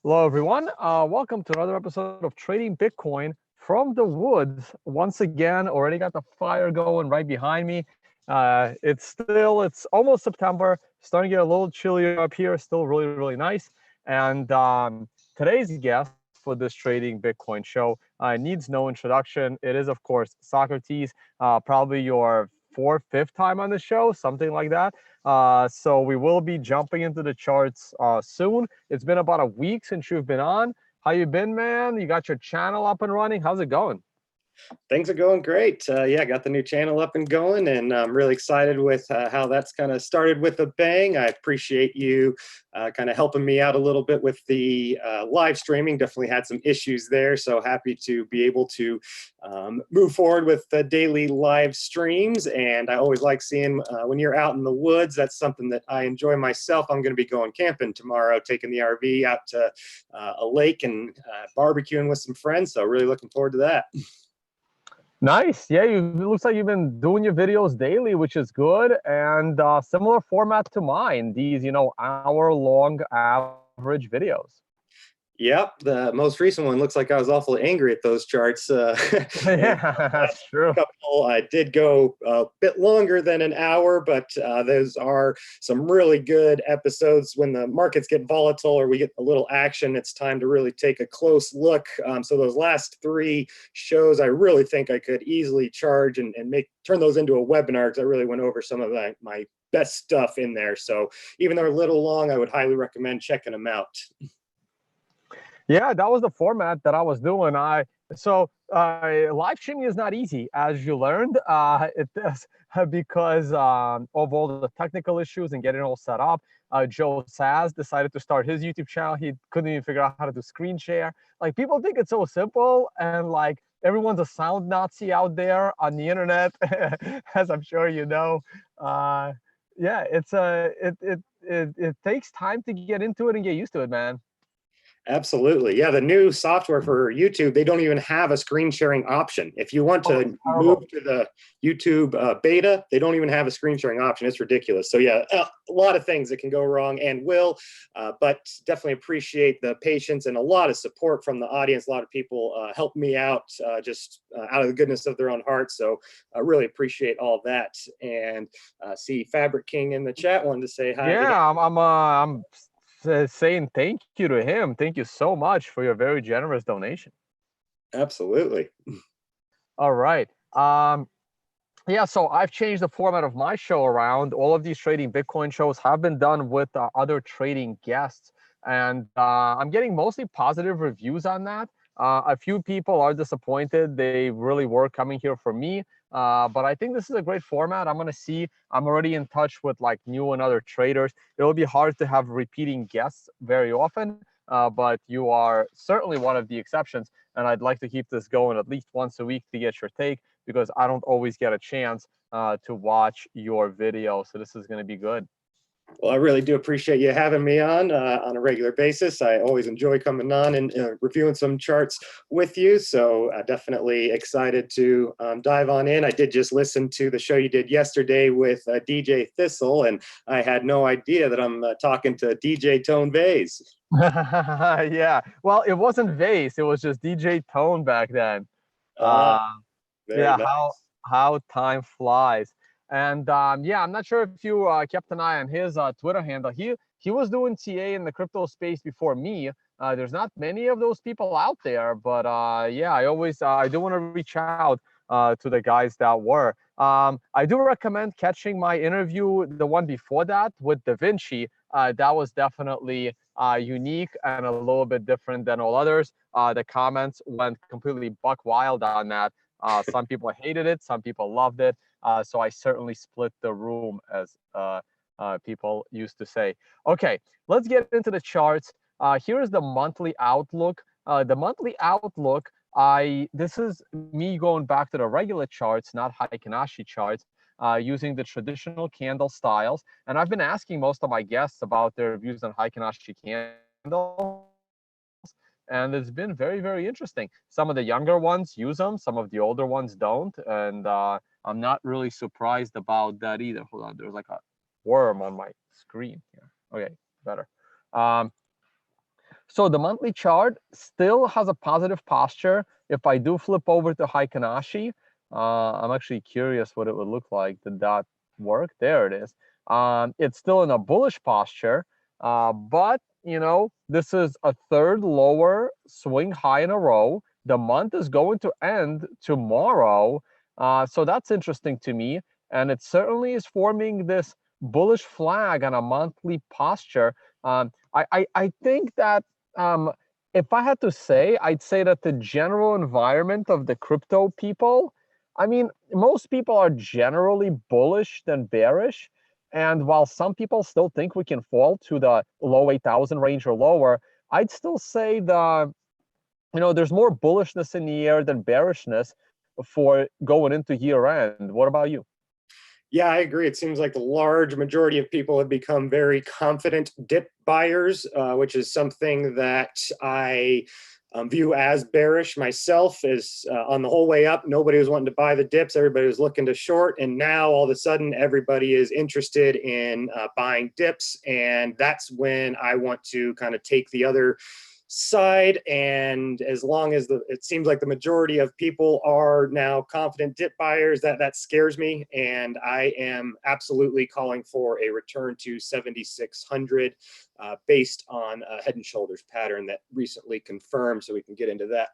Hello, everyone. Welcome to another episode of Trading Bitcoin from the woods. Once again, already got the fire going right behind me. It's almost September, starting to get a little chillier up here, still really, really nice. And today's guest for this Trading Bitcoin show needs no introduction. It is, of course, Sawcruhteez, probably your fourth, fifth time on the show, something like that. So we will be jumping into the charts soon. It's been about a week since you've been on. How you been, man? You got your channel up and running? How's it going? Things are going great. Yeah, got the new channel up and going, and I'm really excited with how that's kind of started with a bang. I appreciate you kind of helping me out a little bit with the live streaming. Definitely had some issues there, so happy to be able to move forward with the daily live streams. And I always like seeing when you're out in the woods. That's something that I enjoy myself. I'm going to be going camping tomorrow, taking the RV out to a lake and barbecuing with some friends. So really looking forward to that. Nice. Yeah, it looks like you've been doing your videos daily, which is good. And similar format to mine, these, hour-long average videos. Yep, the most recent one looks like I was awfully angry at those charts. And Yeah, that's true. couple, I did go a bit longer than an hour, but those are some really good episodes. When the markets get volatile or we get a little action, it's time to really take a close look. So those last three shows, I really think I could easily charge and turn those into a webinar, because I really went over some of my best stuff in there. So even though they're a little long, I would highly recommend checking them out. Yeah, that was the format that I was doing. Live streaming is not easy, as you learned. It is because of all the technical issues and getting it all set up. Joe Saz decided to start his YouTube channel. He couldn't even figure out how to do screen share. Like, people think it's so simple, and like everyone's a sound Nazi out there on the internet, as I'm sure you know. Yeah, it takes time to get into it and get used to it, man. Absolutely. Yeah, the new software for YouTube, they don't even have a screen sharing option. If you want Oh, it's to move terrible. to the YouTube beta, they don't even have a screen sharing option. It's ridiculous. So yeah, a lot of things that can go wrong and will, but definitely appreciate the patience and a lot of support from the audience. A lot of people help me out just out of the goodness of their own hearts. So I really appreciate all that. And see Fabric King in the chat, wanted to say hi to him. Yeah, I'm saying thank you to him. Thank you so much for your very generous donation. Absolutely. All right. Yeah, so I've changed the format of my show around. All of these trading Bitcoin shows have been done with other trading guests, and I'm getting mostly positive reviews on that. A few people are disappointed. They really were coming here for me, but I think this is a great format. I'm going to see. I'm already in touch with like new and other traders. It'll be hard to have repeating guests very often, but you are certainly one of the exceptions, and I'd like to keep this going at least once a week to get your take, because I don't always get a chance to watch your video. So this is going to be good. Well, I really do appreciate you having me on a regular basis. I always enjoy coming on and reviewing some charts with you. So definitely excited to dive on in. I did just listen to the show you did yesterday with DJ Thistle, and I had no idea that I'm talking to DJ Tone Vase. Yeah. Well, it wasn't Vase. It was just DJ Tone back then. Uh, Uh, Very yeah, nice. how time flies. And yeah, I'm not sure if you kept an eye on his Twitter handle. He was doing TA in the crypto space before me. There's not many of those people out there, but yeah, I do want to reach out to the guys that were. I do recommend catching my interview, the one before that with Da Vinci. That was definitely unique and a little bit different than all others. The comments went completely buck wild on that. Some people hated it, some people loved it. So I certainly split the room, as people used to say. Okay, let's get into the charts. Here is the monthly outlook. The monthly outlook, this is me going back to the regular charts, not Heikin-Ashi charts, using the traditional candle styles. And I've been asking most of my guests about their views on Heikin-Ashi candles, and it's been very, very interesting. Some of the younger ones use them, some of the older ones don't, and I'm not really surprised about that either. Hold on, there's like a worm on my screen here. Okay, better. Um, So the monthly chart still has a positive posture. If I do flip over to Heikinashi, I'm actually curious what it would look like. Did that work? There it is. It's still in a bullish posture, but you know, this is a third lower swing high in a row. The month is going to end tomorrow, so that's interesting to me, and it certainly is forming this bullish flag on a monthly posture. I think that if I had to say, I'd say that the general environment of the crypto people, I mean, most people are generally bullish than bearish. And while some people still think we can fall to the low 8,000 range or lower, I'd still say there's more bullishness in the air than bearishness for going into year end. What about you? Yeah, I agree. It seems like the large majority of people have become very confident dip buyers, which is something that I view as bearish myself. Is on the whole way up, nobody was wanting to buy the dips. Everybody was looking to short. And now all of a sudden, everybody is interested in buying dips. And that's when I want to kind of take the other side. And as long as it seems like the majority of people are now confident dip buyers, that scares me. And I am absolutely calling for a return to 7,600 based on a head and shoulders pattern that recently confirmed. So we can get into that.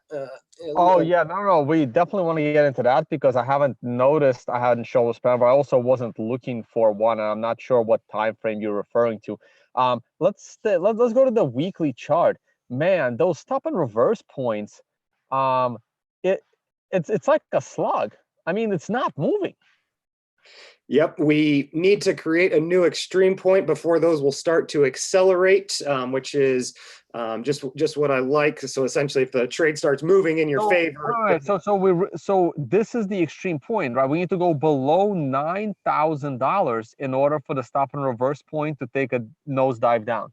Oh yeah, no, we definitely want to get into that because I haven't noticed I hadn't shoulders pattern, but I also wasn't looking for one, and I'm not sure what time frame you're referring to. Let's go to the weekly chart. Man, those stop and reverse points, um, it it's like a slug. I mean, it's not moving. Yep, we need to create a new extreme point before those will start to accelerate, which is just what I like. So essentially, if the trade starts moving in your favor, all right. So this is the extreme point, right? We need to go below $9,000 in order for the stop and reverse point to take a nosedive down.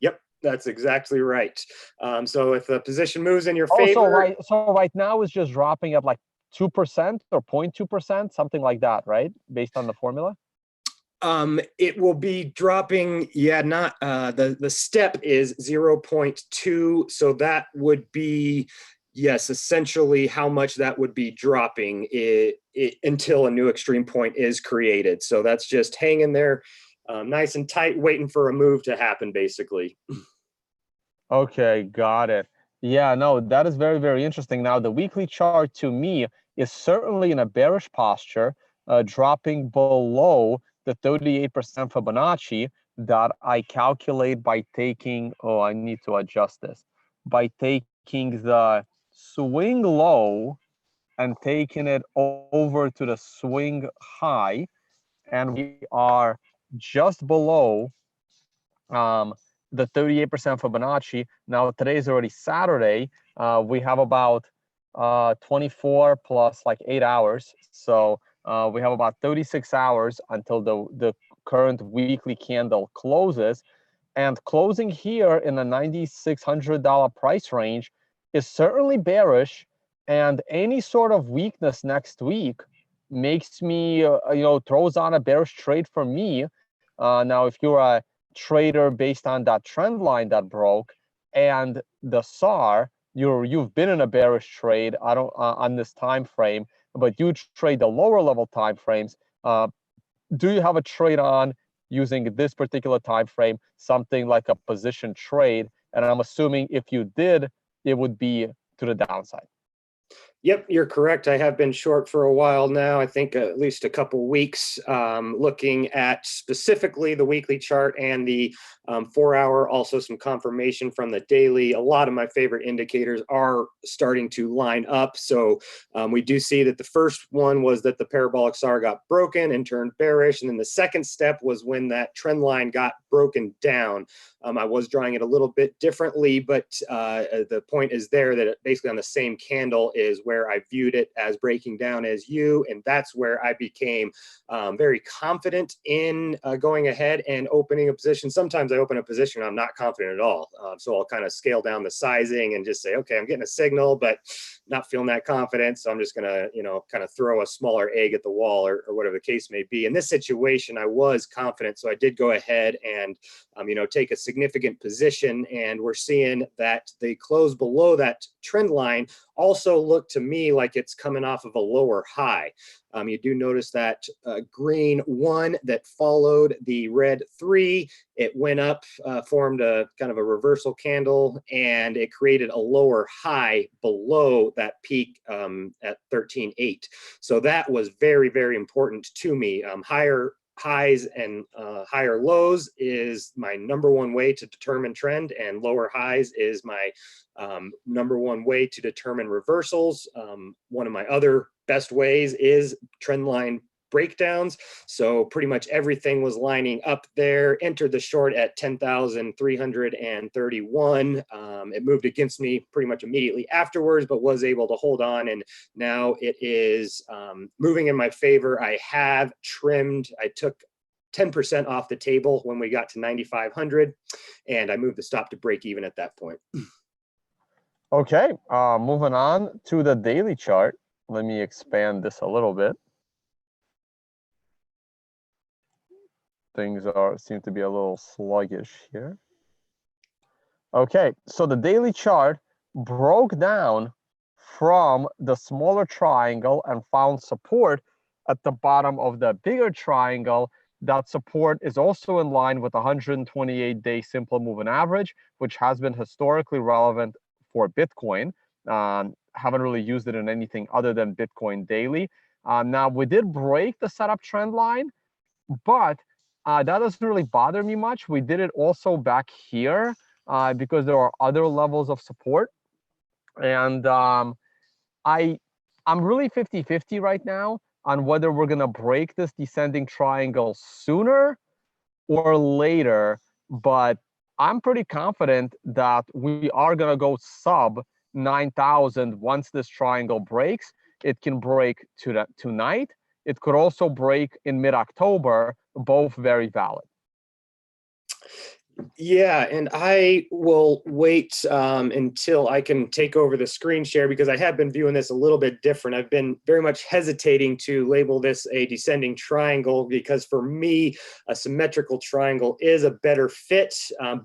Yep, that's exactly right. So if the position moves in your Oh, favor, so right now it's just dropping at like 2% or 0.2%, something like that, right? Based on the formula. it will be dropping. Yeah, not the step is 0.2. So that would be, yes, essentially how much that would be dropping until a new extreme point is created. So that's just hanging there nice and tight, waiting for a move to happen, basically. Okay, got it. Yeah, no, that is very, very interesting. Now, the weekly chart to me is certainly in a bearish posture, dropping below the 38% Fibonacci that I calculate by taking, oh, I need to adjust this, by taking the swing low and taking it over to the swing high. And we are just below the 38% Fibonacci. Now, today is already Saturday. We have about 24 plus like 8 hours. So we have about 36 hours until the current weekly candle closes. And closing here in the $9,600 price range is certainly bearish. And any sort of weakness next week makes me, throws on a bearish trade for me. Now, if you're a trader based on that trend line that broke and the SAR, you've been in a bearish trade. I don't on this time frame, but you trade the lower level time frames. Do you have a trade on using this particular time frame, something like a position trade? And I'm assuming if you did, it would be to the downside. Yep, you're correct. I have been short for a while now. I think at least a couple weeks, looking at specifically the weekly chart and the 4-hour, also some confirmation from the daily. A lot of my favorite indicators are starting to line up. So we do see that the first one was that the parabolic SAR got broken and turned bearish. And then the second step was when that trend line got broken down. I was drawing it a little bit differently, but the point is there that basically on the same candle is where I viewed it as breaking down as you. And that's where I became very confident in going ahead and opening a position. Sometimes I open a position and I'm not confident at all. So I'll kind of scale down the sizing and just say, okay, I'm getting a signal, but not feeling that confident. So I'm just going to, kind of throw a smaller egg at the wall or whatever the case may be. In this situation, I was confident. So I did go ahead and, take a significant significant position, and we're seeing that the close below that trend line also look to me like it's coming off of a lower high. You do notice that green 1 that followed the red 3, it went up, formed a kind of a reversal candle, and it created a lower high below that peak at 13.8. So that was very, very important to me. Higher highs and higher lows is my #1 way to determine trend, and lower highs is my #1 way to determine reversals. One of my other best ways is trend line breakdowns. So pretty much everything was lining up there. Entered the short at 10,331. It moved against me pretty much immediately afterwards, but was able to hold on, and now it is moving in my favor. I have trimmed, I took 10% off the table when we got to 9,500, and I moved the stop to break even at that point. Okay, moving on to the daily chart. Let me expand this a little bit. Things seem to be a little sluggish here. Okay, so the daily chart broke down from the smaller triangle and found support at the bottom of the bigger triangle. That support is also in line with the 128-day simple moving average, which has been historically relevant for Bitcoin. Haven't really used it in anything other than Bitcoin daily. Now, we did break the setup trend line, but that doesn't really bother me much. We did it also back here because there are other levels of support. And I'm really 50-50 right now on whether we're going to break this descending triangle sooner or later. But I'm pretty confident that we are going to go sub 9,000 once this triangle breaks. It can break tonight. It could also break in mid-October, both very valid. Yeah, and I will wait until I can take over the screen share, because I have been viewing this a little bit different. I've been very much hesitating to label this a descending triangle, because for me, a symmetrical triangle is a better fit,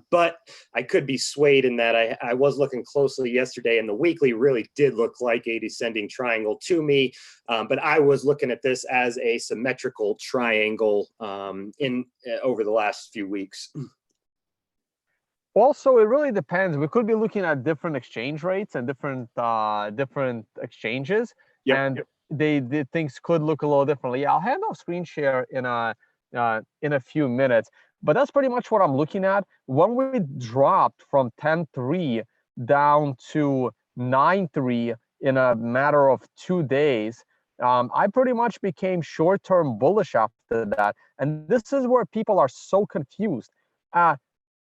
but I could be swayed in that. I was looking closely yesterday, and the weekly really did look like a descending triangle to me, but I was looking at this as a symmetrical triangle over the last few weeks. Also, it really depends. We could be looking at different exchange rates and different exchanges, and the things could look a little differently. I'll hand off screen share in a few minutes, but that's pretty much what I'm looking at. When we dropped from 10.3 down to 9.3 in a matter of 2 days, I pretty much became short-term bullish after that, and this is where people are so confused.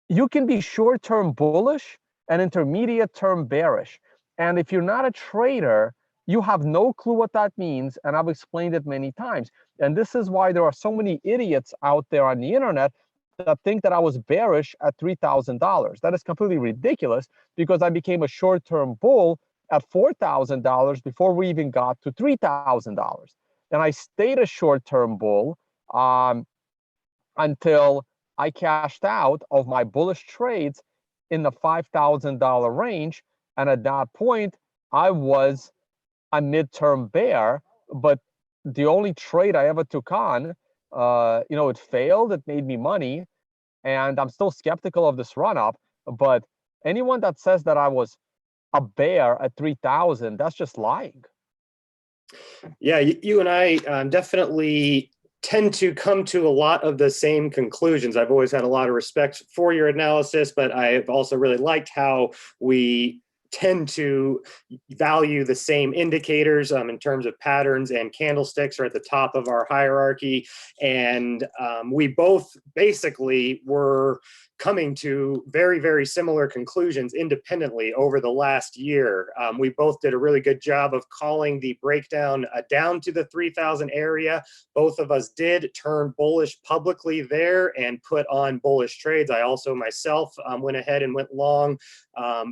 You can be short-term bullish and intermediate-term bearish. And if you're not a trader, you have no clue what that means. And I've explained it many times. And this is why there are so many idiots out there on the internet that think that I was bearish at $3,000. That is completely ridiculous, because I became a short-term bull at $4,000 before we even got to $3,000. And I stayed a short-term bull until I cashed out of my bullish trades in the $5,000 range. And at that point, I was a midterm bear. But the only trade I ever took on, it failed. It made me money. And I'm still skeptical of this run-up. But anyone that says that I was a bear at 3,000, that's just lying. Yeah, you and I definitely tend to come to a lot of the same conclusions. I've always had a lot of respect for your analysis, but I've also really liked how we tend to value the same indicators in terms of patterns, and candlesticks are at the top of our hierarchy. And we both basically were coming to very, very similar conclusions independently over the last year. We both did a really good job of calling the breakdown down to the 3,000 area. Both of us did turn bullish publicly there and put on bullish trades. I also myself went ahead and went long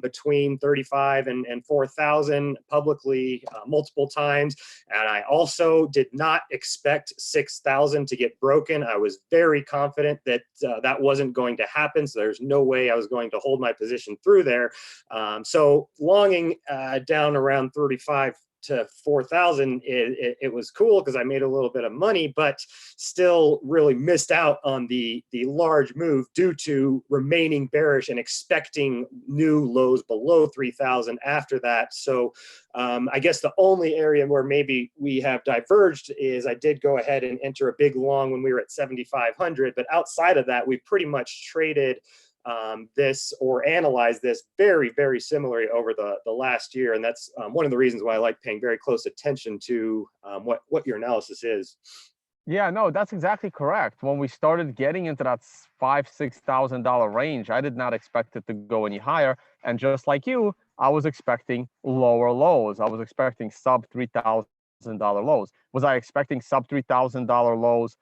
between 35 and 4,000 publicly multiple times. And I also did not expect 6,000 to get broken. I was very confident that that wasn't going to happen. happen. So there's no way I was going to hold my position through there. So longing down around 35 to 4,000, it was cool because I made a little bit of money, but still really missed out on the large move due to remaining bearish and expecting new lows below 3,000 after that. So I guess the only area where maybe we have diverged is I did go ahead and enter a big long when we were at 7,500, but outside of that, we pretty much traded this or analyze this very, very similarly over the last year. And that's one of the reasons why I like paying very close attention to what your analysis is. Yeah, no, that's exactly correct. When we started getting into that $5,000–6,000 range, I did not expect it to go any higher. And just like you, I was expecting lower lows. I was expecting sub $3,000 lows. Was I expecting sub $3,000 lows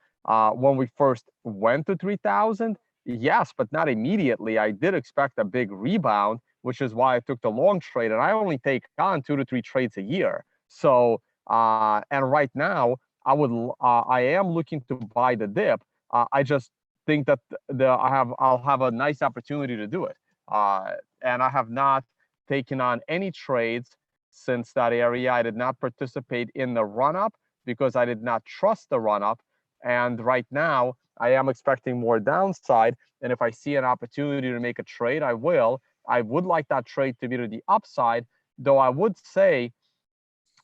when we first went to 3,000? Yes, but not immediately. I did expect a big rebound, which is why I took the long trade. And I only take on 2 to 3 trades a year. So, and right now, I am looking to buy the dip. I just think that I'll have a nice opportunity to do it. And I have not taken on any trades since that area. I did not participate in the run up because I did not trust the run up. And right now, I am expecting more downside. And if I see an opportunity to make a trade, I will. I would like that trade to be to the upside, though I would say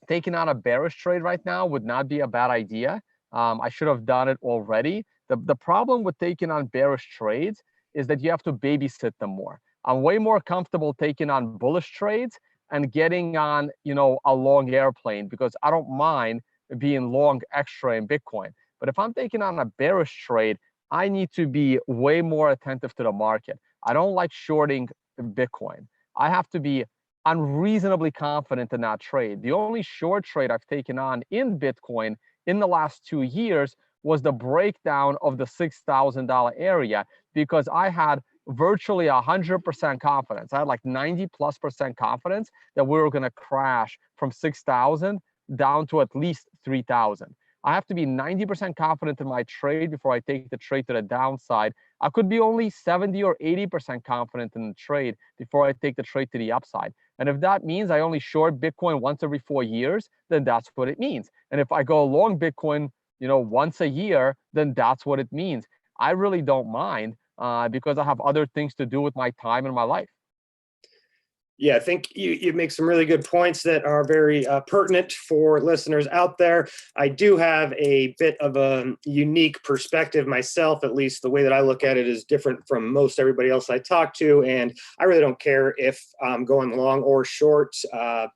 taking on a bearish trade right now would not be a bad idea. I should have done it already. The problem with taking on bearish trades is that you have to babysit them more. I'm way more comfortable taking on bullish trades and getting on, a long airplane because I don't mind being long extra in Bitcoin. But if I'm taking on a bearish trade, I need to be way more attentive to the market. I don't like shorting Bitcoin. I have to be unreasonably confident in that trade. The only short trade I've taken on in Bitcoin in the last 2 years was the breakdown of the $6,000 area because I had virtually 100% confidence. I had like 90+% confidence that we were going to crash from 6,000 down to at least 3,000. I have to be 90% confident in my trade before I take the trade to the downside. I could be only 70 or 80% confident in the trade before I take the trade to the upside. And if that means I only short Bitcoin once every 4 years, then that's what it means. And if I go long Bitcoin, once a year, then that's what it means. I really don't mind because I have other things to do with my time and my life. Yeah, I think you make some really good points that are very pertinent for listeners out there. I do have a bit of a unique perspective myself, at least the way that I look at it is different from most everybody else I talk to. And I really don't care if I'm going long or short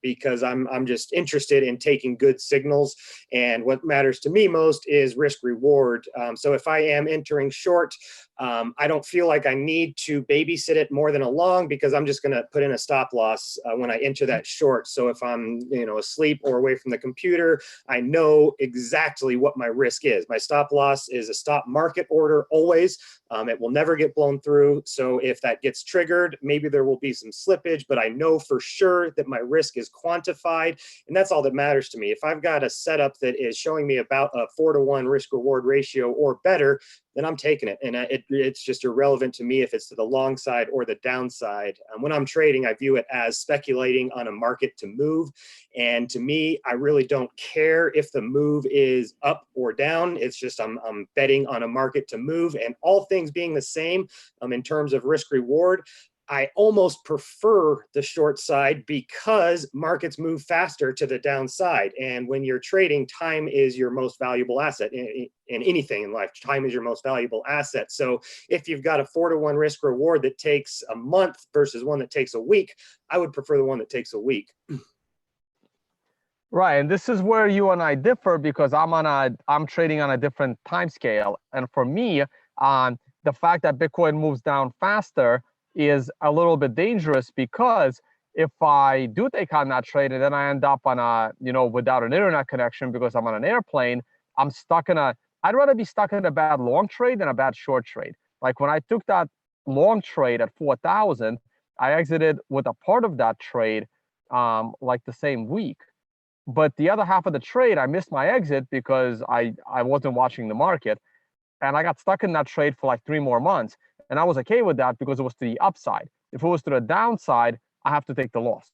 because I'm just interested in taking good signals. And what matters to me most is risk reward. So if I am entering short, I don't feel like I need to babysit it more than a long because I'm just going to put in a stop loss when I enter that short. So if I'm, asleep or away from the computer, I know exactly what my risk is. My stop loss is a stop market order always. It will never get blown through. So if that gets triggered, maybe there will be some slippage, but I know for sure that my risk is quantified. And that's all that matters to me. If I've got a setup that is showing me about a 4-to-1 risk reward ratio or better, then I'm taking it. And it's just irrelevant to me if it's to the long side or the downside. When I'm trading, I view it as speculating on a market to move. And to me, I really don't care if the move is up or down. It's just I'm betting on a market to move. And all things being the same in terms of risk reward, I almost prefer the short side because markets move faster to the downside. And when you're trading, time is your most valuable asset in anything in life. Time is your most valuable asset. So if you've got a 4-to-1 risk reward that takes a month versus one that takes a week, I would prefer the one that takes a week. Right, and this is where you and I differ because I'm trading on a different time scale. And for me, the fact that Bitcoin moves down faster is a little bit dangerous because if I do take on that trade and then I end up on without an internet connection because I'm on an airplane, I'd rather be stuck in a bad long trade than a bad short trade. Like when I took that long trade at 4,000, I exited with a part of that trade like the same week. But the other half of the trade, I missed my exit because I wasn't watching the market. And I got stuck in that trade for like 3 more months. And I was okay with that because it was to the upside. If it was to the downside, I have to take the loss.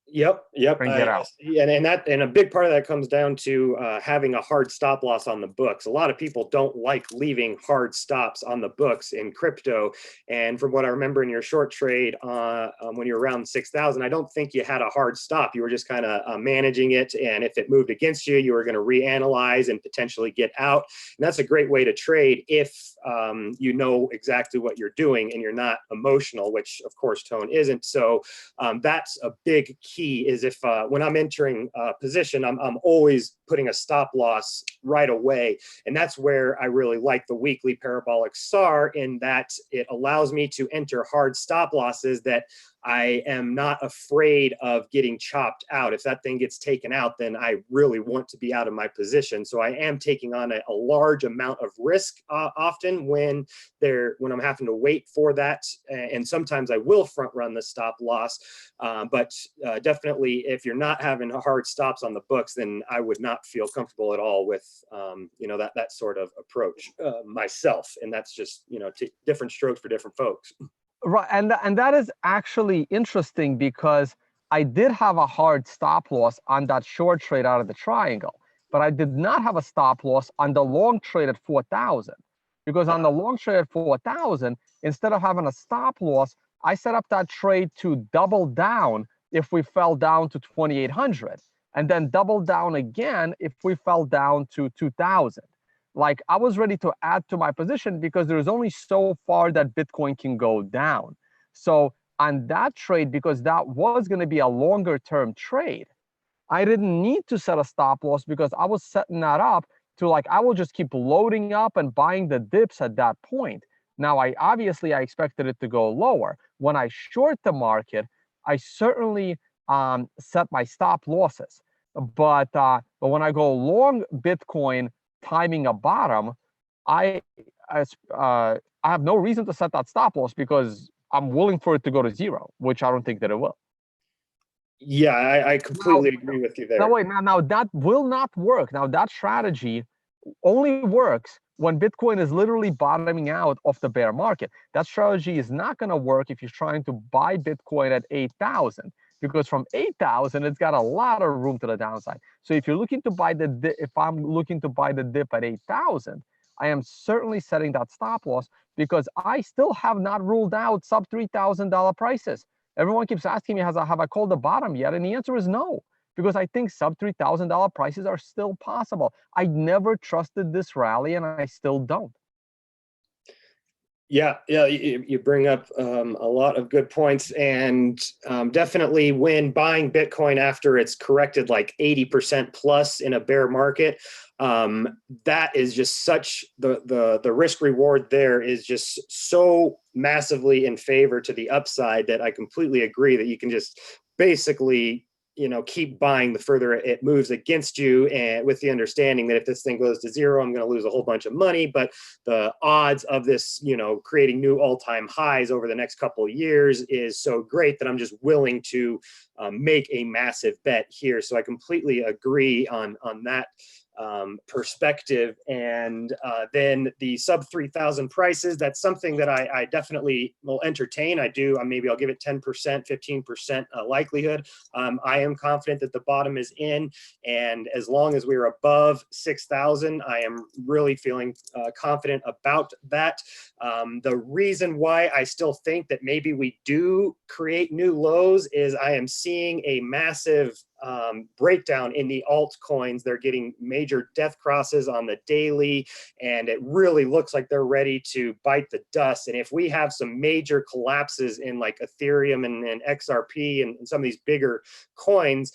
Yep. And get out. And a big part of that comes down to having a hard stop loss on the books. A lot of people don't like leaving hard stops on the books in crypto. And from what I remember in your short trade when you were around 6,000, I don't think you had a hard stop. You were just kind of managing it. And if it moved against you, you were going to reanalyze and potentially get out. And that's a great way to trade if you know exactly what you're doing and you're not emotional, which of course Tone isn't. So that's a big key. Is if when I'm entering a position, I'm always putting a stop loss right away. And that's where I really like the weekly parabolic SAR, in that it allows me to enter hard stop losses that I am not afraid of getting chopped out. If that thing gets taken out, then I really want to be out of my position. So I am taking on a large amount of risk often when I'm having to wait for that. And sometimes I will front run the stop loss. But definitely, if you're not having hard stops on the books, then I would not feel comfortable at all with that sort of approach myself. And that's just different strokes for different folks. Right, and that is actually interesting because I did have a hard stop loss on that short trade out of the triangle, but I did not have a stop loss on the long trade at 4,000, because on the long trade at 4,000, instead of having a stop loss, I set up that trade to double down if we fell down to 2,800, and then double down again if we fell down to 2,000. Like, I was ready to add to my position because there's only so far that Bitcoin can go down. So on that trade, because that was going to be a longer term trade, I didn't need to set a stop loss because I was setting that up to, like, I will just keep loading up and buying the dips at that point. Now, I expected it to go lower. When I short the market, I certainly set my stop losses. But when I go long Bitcoin, timing a bottom, I have no reason to set that stop loss because I'm willing for it to go to zero, which I don't think that it will. Yeah, I completely agree with you there. Now that will not work. Now that strategy only works when Bitcoin is literally bottoming out of the bear market. That strategy is not going to work if you're trying to buy Bitcoin at 8,000. Because from 8,000, it's got a lot of room to the downside. So if you're looking to buy if I'm looking to buy the dip at 8,000, I am certainly setting that stop loss because I still have not ruled out sub $3,000 prices. Everyone keeps asking me, have I called the bottom yet? And the answer is no, because I think sub $3,000 prices are still possible. I never trusted this rally, and I still don't. Yeah, you bring up a lot of good points, and definitely when buying Bitcoin after it's corrected like 80% plus in a bear market, that is just such the risk reward there is just so massively in favor to the upside that I completely agree that you can just basically keep buying the further it moves against you, and with the understanding that if this thing goes to zero, I'm going to lose a whole bunch of money. But the odds of this, creating new all-time highs over the next couple of years is so great that I'm just willing to make a massive bet here. So I completely agree on that perspective. And then the sub 3,000 prices, that's something that I definitely will entertain. Maybe I'll give it 10%, 15% likelihood. I am confident that the bottom is in, and as long as we're above 6,000, I am really feeling confident about that. The reason why I still think that maybe we do create new lows is I am seeing a massive breakdown in the altcoins. They're getting major death crosses on the daily, and it really looks like they're ready to bite the dust. And if we have some major collapses in like Ethereum and XRP and some of these bigger coins,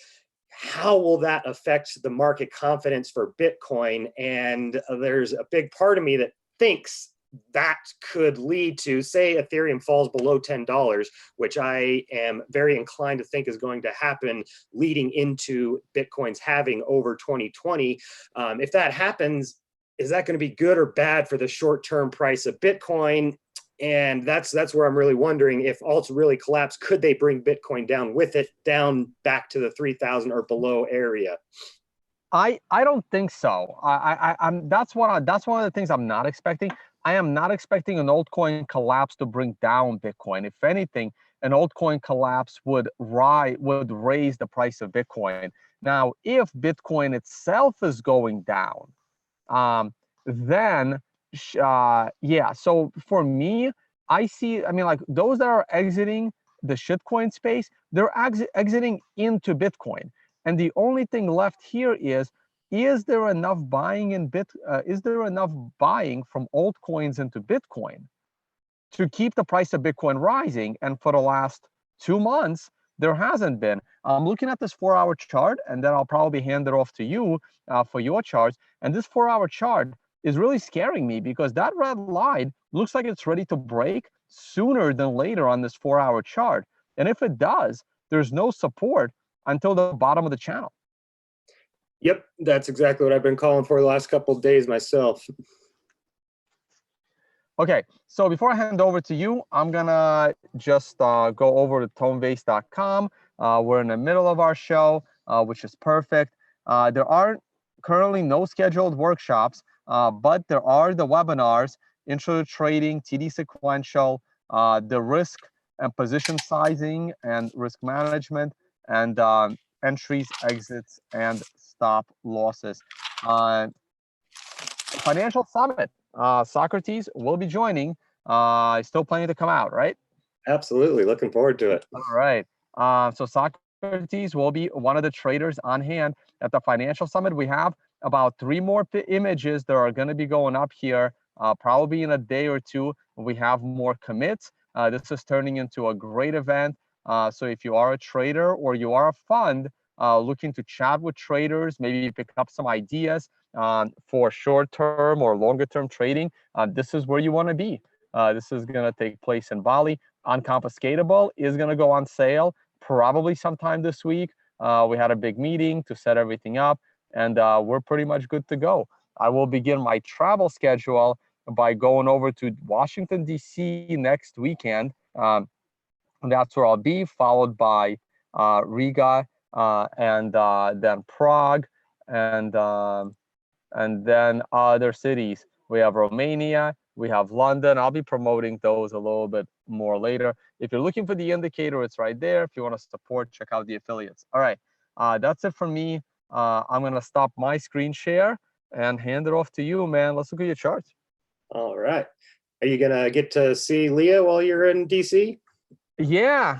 how will that affect the market confidence for Bitcoin? And there's a big part of me that thinks that could lead to, say, Ethereum falls below $10, which I am very inclined to think is going to happen leading into Bitcoin's halving over 2020. If that happens, is that going to be good or bad for the short-term price of Bitcoin? And that's where I'm really wondering, if alts really collapse, could they bring Bitcoin down with it, down back to the 3,000 or below area? I don't think so. That's one of the things I'm not expecting. I am not expecting an altcoin collapse to bring down Bitcoin. If anything, an altcoin collapse would raise the price of Bitcoin. Now, if Bitcoin itself is going down, then yeah. So for me, I see. I mean, like those that are exiting the shitcoin space, they're exiting into Bitcoin, and the only thing left here is there enough buying in is there enough buying from altcoins into Bitcoin to keep the price of Bitcoin rising? And for the last 2 months, there hasn't been. I'm looking at this 4-hour chart, and then I'll probably hand it off to you for your charts. And this 4-hour chart is really scaring me because that red line looks like it's ready to break sooner than later on this 4-hour chart. And if it does, there's no support until the bottom of the channel. Yep, that's exactly what I've been calling for the last couple of days myself. Okay, so before I hand over to you, I'm gonna just go over to tonebase.com. We're in the middle of our show, which is perfect. There are currently no scheduled workshops, but there are the webinars, intro to trading, TD sequential, the risk and position sizing and risk management, and entries, exits, and stop losses. Financial Summit. Sawcruhteez will be joining. Still planning to come out, right? Absolutely. Looking forward to it. All right. So Sawcruhteez will be one of the traders on hand at the Financial Summit. We have about 3 more images that are going to be going up here, probably in a day or two. We have more commits. This is turning into a great event. So if you are a trader or you are a fund looking to chat with traders, maybe pick up some ideas for short-term or longer-term trading, this is where you want to be. This is going to take place in Bali. Unconfiscatable is going to go on sale probably sometime this week. We had a big meeting to set everything up, and we're pretty much good to go. I will begin my travel schedule by going over to Washington, D.C. next weekend. And that's where I'll be, followed by Riga, and then Prague, and then other cities. We have Romania, we have London. I'll be promoting those a little bit more later. If you're looking for the indicator, it's right there. If you want to support, check out the affiliates. All right, that's it from me. I'm gonna stop my screen share and hand it off to you, man. Let's look at your charts. All right. Are you gonna get to see Leah while you're in DC? Yeah,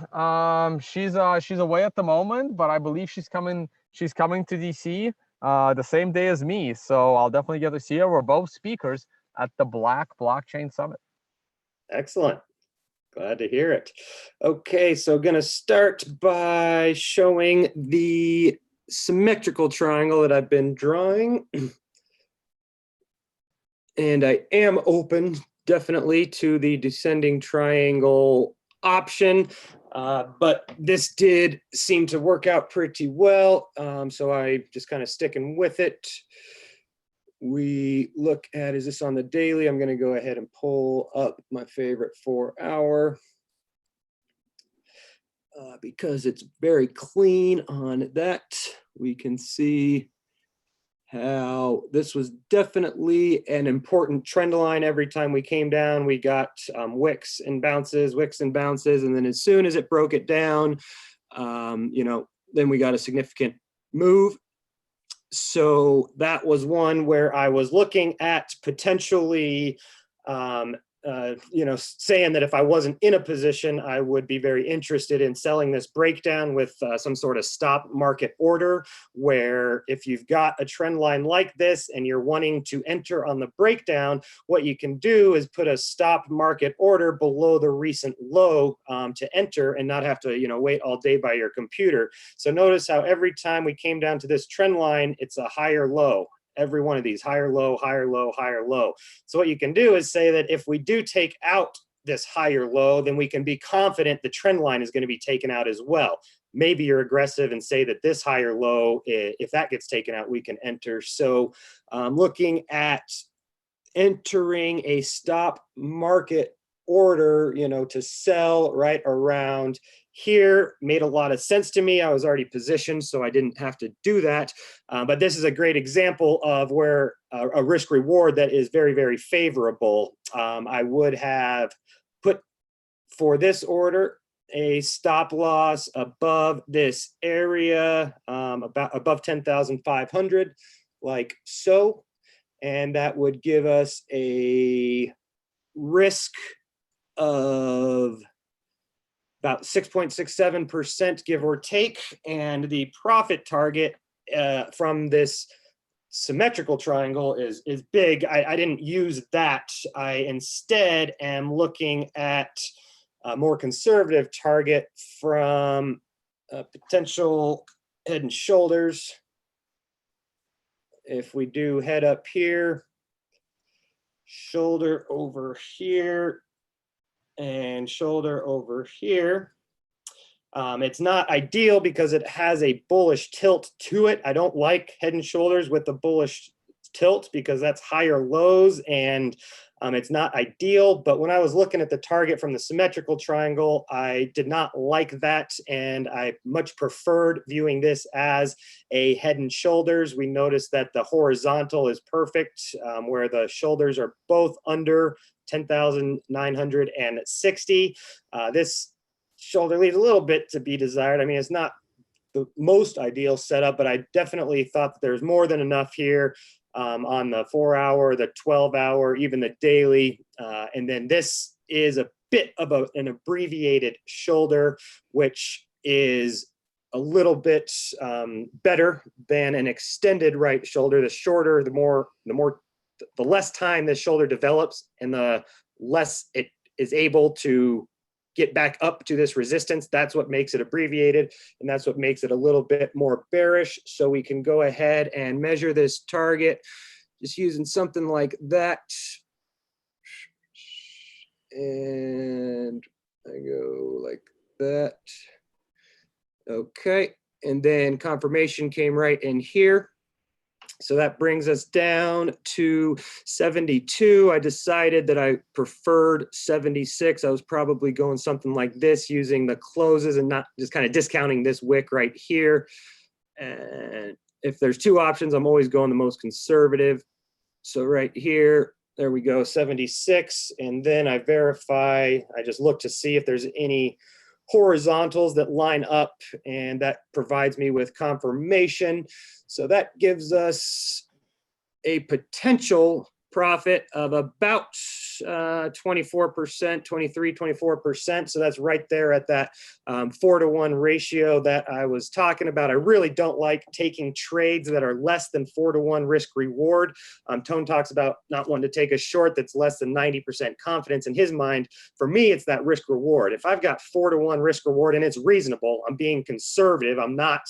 she's away at the moment, but I believe she's coming to DC the same day as me. So I'll definitely get to see her. We're both speakers at the Black Blockchain Summit. Excellent. Glad to hear it. Okay, so gonna start by showing the symmetrical triangle that I've been drawing. And I am open definitely to the descending triangle option, but this did seem to work out pretty well. So I just kind of sticking with it. We look at, is this on the daily? I'm going to go ahead and pull up my favorite 4-hour because it's very clean on that. We can see how this was definitely an important trend line. Every time we came down, we got wicks and bounces, and then as soon as it broke it down, then we got a significant move. So that was one where I was looking at potentially saying that if I wasn't in a position, I would be very interested in selling this breakdown with some sort of stop market order, where if you've got a trend line like this and you're wanting to enter on the breakdown, what you can do is put a stop market order below the recent low to enter and not have to, wait all day by your computer. So notice how every time we came down to this trend line, it's a higher low. Every one of these, higher low, higher low, higher low. So what you can do is say that if we do take out this higher low, then we can be confident the trend line is going to be taken out as well. Maybe you're aggressive and say that this higher low, if that gets taken out, we can enter. So looking at entering a stop market order, you know, to sell right around here made a lot of sense to me. I was already positioned, so I didn't have to do that. But this is a great example of where a risk reward that is very, very favorable. I would have put for this order a stop loss above this area, about above 10,500, like so. And that would give us a risk of about 6.67%, give or take. And the profit target from this symmetrical triangle is big. I didn't use that. I instead am looking at a more conservative target from potential head and shoulders. If we do head up here, shoulder over here, and shoulder over here. It's not ideal because it has a bullish tilt to it. I don't like head and shoulders with the bullish tilt because that's higher lows, and it's not ideal. But when I was looking at the target from the symmetrical triangle, I did not like that, and I much preferred viewing this as a head and shoulders. We noticed that the horizontal is perfect, where the shoulders are both under 10,960. This shoulder leaves a little bit to be desired. I mean, it's not the most ideal setup, but I definitely thought that there's more than enough here on the 4-hour, the 12-hour, even the daily. And then this is a bit of an abbreviated shoulder, which is a little bit better than an extended right shoulder. The shorter, the less time this shoulder develops, and the less it is able to get back up to this resistance. That's what makes it abbreviated, and that's what makes it a little bit more bearish. So we can go ahead and measure this target just using something like that. And I go like that. Okay, and then confirmation came right in here. So that brings us down to 72. I decided that I preferred 76. I was probably going something like this, using the closes and not just kind of discounting this wick right here. And if there's two options, I'm always going the most conservative. So right here, there we go, 76. And then I verify, I just look to see if there's any horizontals that line up, and that provides me with confirmation. So that gives us a potential profit of about 24%, 23, 24%. So that's right there at that 4-to-1 ratio that I was talking about. I really don't like taking trades that are less than 4-to-1 risk reward. Tone talks about not wanting to take a short that's less than 90% confidence. In his mind, for me, it's that risk reward. If I've got 4-to-1 risk reward and it's reasonable, I'm being conservative. I'm not,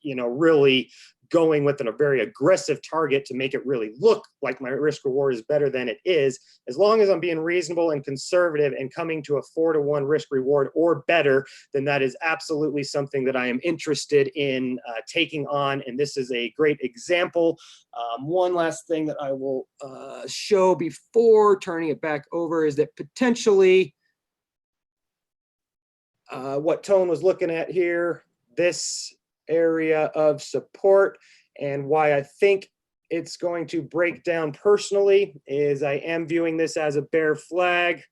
really going with a very aggressive target to make it really look like my risk reward is better than it is. As long as I'm being reasonable and conservative and coming to a 4-to-1 risk reward or better, then that is absolutely something that I am interested in taking on. And this is a great example. One last thing that I will show before turning it back over is that potentially what Tone was looking at here, this area of support, and why I think it's going to break down personally is I am viewing this as a bear flag.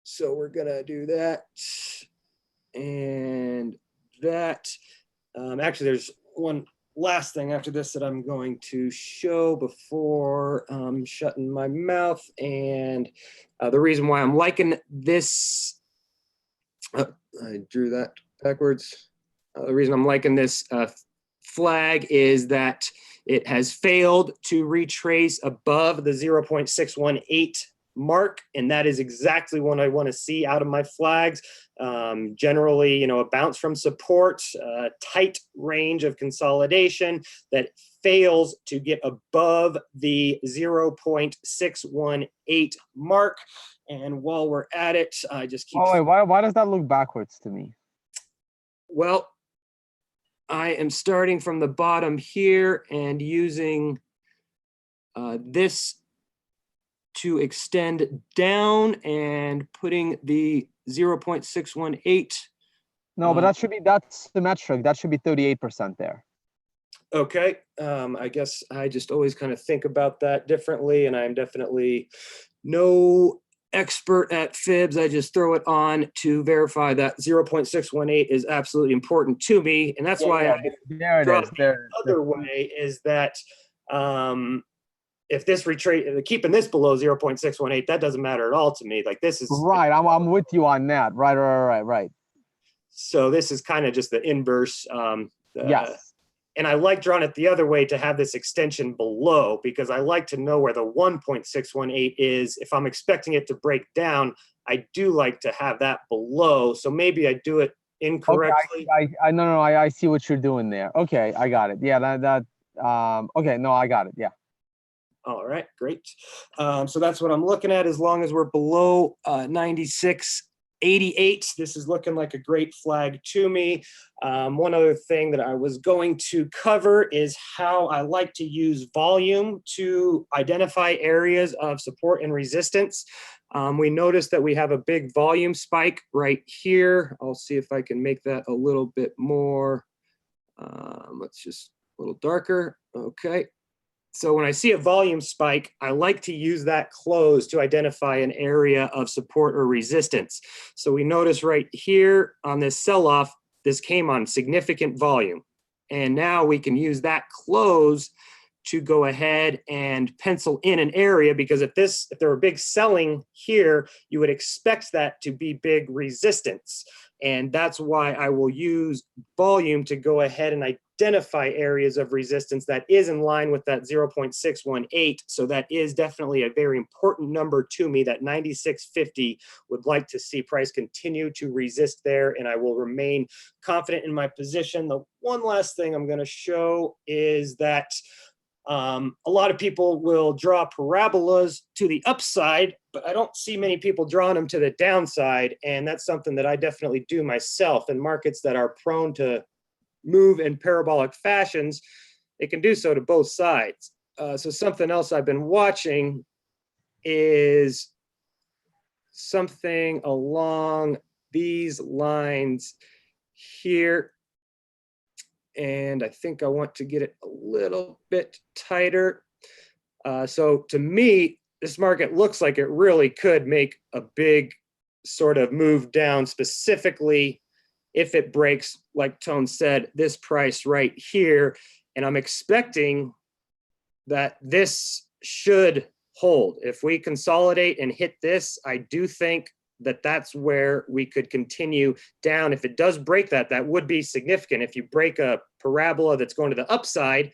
So we're gonna do that and that. Actually, there's one last thing after this that I'm going to show before shutting my mouth. And the reason why I'm liking this, I drew that backwards. The reason I'm liking this flag is that it has failed to retrace above the 0.618 mark, and that is exactly what I want to see out of my flags. Generally, a bounce from support, tight range of consolidation that fails to get above the 0.618 mark. And while we're at it, I just keep. Oh, wait, why does that look backwards to me? Well, I am starting from the bottom here and using this to extend down and putting the 0.618. No, but that's symmetric. That should be 38% there. Okay, I guess I just always kind of think about that differently, and I'm definitely no expert at fibs. I just throw it on to verify that 0.618 is absolutely important to me, and that's why I there it draw is. it There. the other way is that if this keeping this below 0.618, that doesn't matter at all to me. Like this is Right. I'm with you on that. Right. So this is kind of just the inverse. Yes. And I like drawing it the other way to have this extension below, because I like to know where the 1.618 is. If I'm expecting it to break down, I do like to have that below. So maybe I do it incorrectly. Okay, no, I see what you're doing there. Okay, I got it. Yeah, okay, no, I got it. Yeah. All right, great. So that's what I'm looking at. As long as we're below 96.88, this is looking like a great flag to me. One other thing that I was going to cover is how I like to use volume to identify areas of support and resistance. We notice that we have a big volume spike right here. I'll see if I can make that a little bit more, let's just a little darker. Okay. So when I see a volume spike, I like to use that close to identify an area of support or resistance. So we notice right here on this sell-off, this came on significant volume. And now we can use that close to go ahead and pencil in an area, because if there were big selling here, you would expect that to be big resistance. And that's why I will use volume to go ahead and identify areas of resistance that is in line with that 0.618. So that is definitely a very important number to me. That 96.50 would like to see price continue to resist there, and I will remain confident in my position. The one last thing I'm going to show is that a lot of people will draw parabolas to the upside, but I don't see many people drawing them to the downside. And that's something that I definitely do myself. In markets that are prone to move in parabolic fashions, it can do so to both sides. So something else I've been watching is something along these lines here. And I think I want to get it a little bit tighter. So to me, this market looks like it really could make a big sort of move down, specifically if it breaks, like Tone said, this price right here. And I'm expecting that this should hold. If we consolidate and hit this, I do think that that's where we could continue down. If it does break that, that would be significant. If you break a parabola that's going to the upside,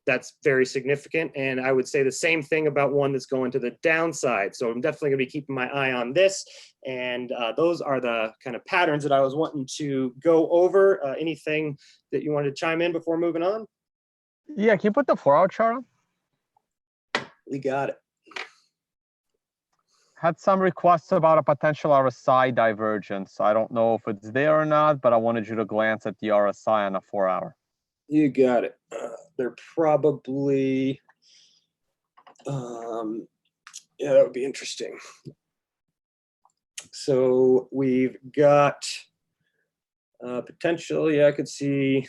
that's very significant. And I would say the same thing about one that's going to the downside. So I'm definitely going to be keeping my eye on this. And those are the kind of patterns that I was wanting to go over. Anything that you wanted to chime in before moving on? Yeah, can you put the 4-hour chart on? We got it. Had some requests about a potential RSI divergence. I don't know if it's there or not, but I wanted you to glance at the RSI on a 4-hour. You got it. They're probably, yeah, that would be interesting. So we've got potential. Yeah, I could see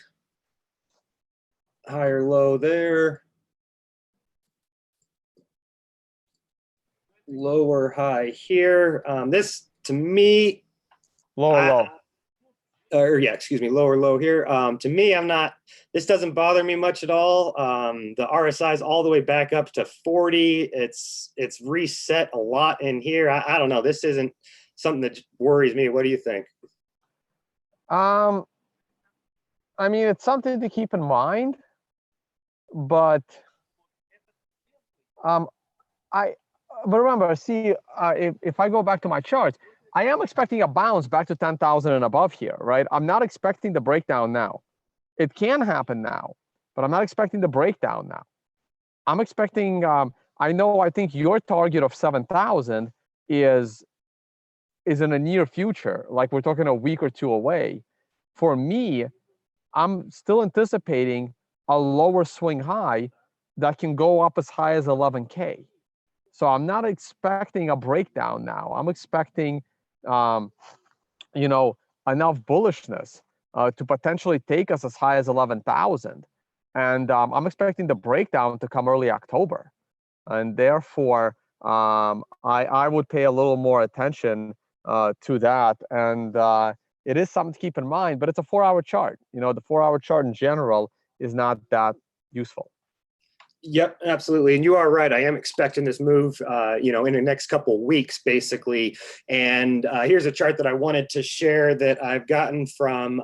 higher low there. Lower high here. This to me, lower low here. To me, this doesn't bother me much at all. The RSI is all the way back up to 40. It's reset a lot in here. I don't know. This isn't something that worries me. What do you think? I mean, it's something to keep in mind, but but remember, see, if I go back to my charts, I am expecting a bounce back to 10,000 and above here, right? I'm not expecting the breakdown now. It can happen now, but I'm not expecting the breakdown now. I'm expecting, I think your target of 7,000 is in the near future, like we're talking a week or two away. For me, I'm still anticipating a lower swing high that can go up as high as 11K. So I'm not expecting a breakdown now. I'm expecting, um, enough bullishness to potentially take us as high as 11,000. And I'm expecting the breakdown to come early October. And therefore, I would pay a little more attention to that. And it is something to keep in mind, but it's a 4-hour chart. The 4-hour chart in general is not that useful. Yep, absolutely. And you are right. I am expecting this move, in the next couple of weeks, basically. And here's a chart that I wanted to share that I've gotten from,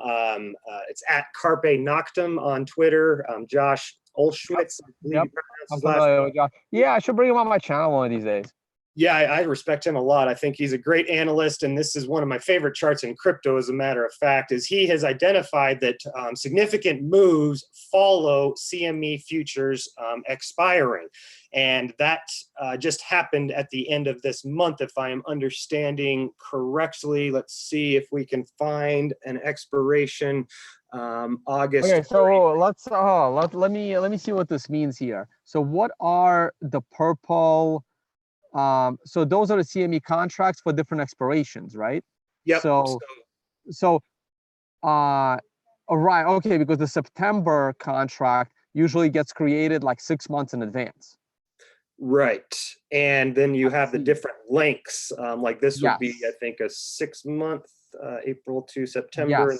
it's at Carpe Noctem on Twitter, Josh Olschwitz. I believe you pronounce his last name. Yeah, I should bring him on my channel one of these days. Yeah, I respect him a lot. I think he's a great analyst, and this is one of my favorite charts in crypto, as a matter of fact, is he has identified that significant moves follow CME futures expiring. And that just happened at the end of this month, if I am understanding correctly. Let's see if we can find an expiration. August. Okay, so let me see what this means here. So what are the purple? So those are the CME contracts for different expirations, right? Yep. So all right, okay, because the September contract usually gets created like 6 months in advance. Right. And then you have the different lengths. Like this would be, I think, a 6-month, April to September.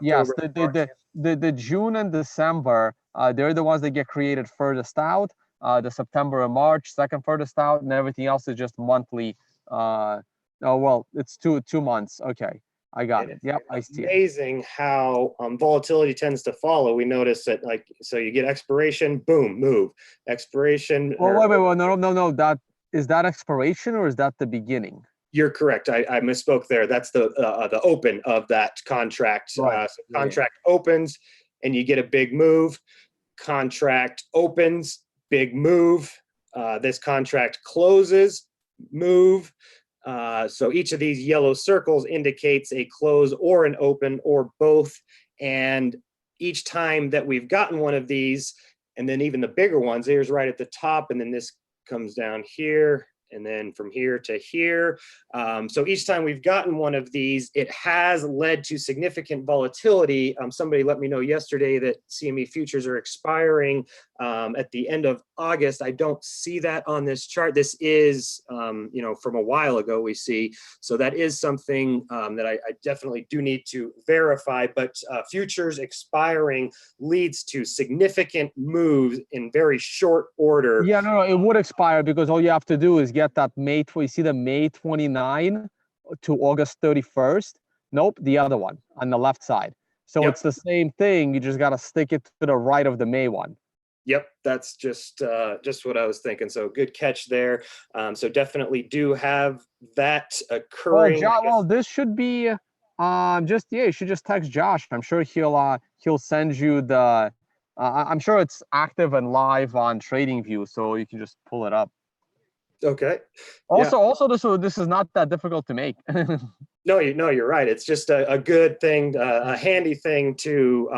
Yes. And October, The June and December, they're the ones that get created furthest out. The September and March, second furthest out, and everything else is just monthly. It's two months. Okay, I got it. Yep, I see it. Amazing how volatility tends to follow. We notice that, so you get expiration, boom, move. Expiration. Oh, wait, no. That is that expiration or is that the beginning? You're correct. I misspoke there. That's the open of that contract. Right. So contract opens, and you get a big move. Contract opens. Big move. This contract closes, move. So each of these yellow circles indicates a close or an open or both. And each time that we've gotten one of these, and then even the bigger ones, here's right at the top, and then this comes down here, and then from here to here. So each time we've gotten one of these, it has led to significant volatility. Somebody let me know yesterday that CME futures are expiring at the end of August. I don't see that on this chart. This is, from a while ago we see. So that is something that I definitely do need to verify. But futures expiring leads to significant moves in very short order. Yeah, no, it would expire because all you have to do is get that you see the May 29 to August 31st. Nope, the other one on the left side. So It's the same thing. You just got to stick it to the right of the May one. Yep, that's just what I was thinking. So good catch there. So definitely do have that occurring. This should be you should just text Josh. I'm sure he'll send you the. I'm sure it's active and live on TradingView, so you can just pull it up. Okay. Also, this is not that difficult to make. No, you're right. It's just a good thing, a handy thing to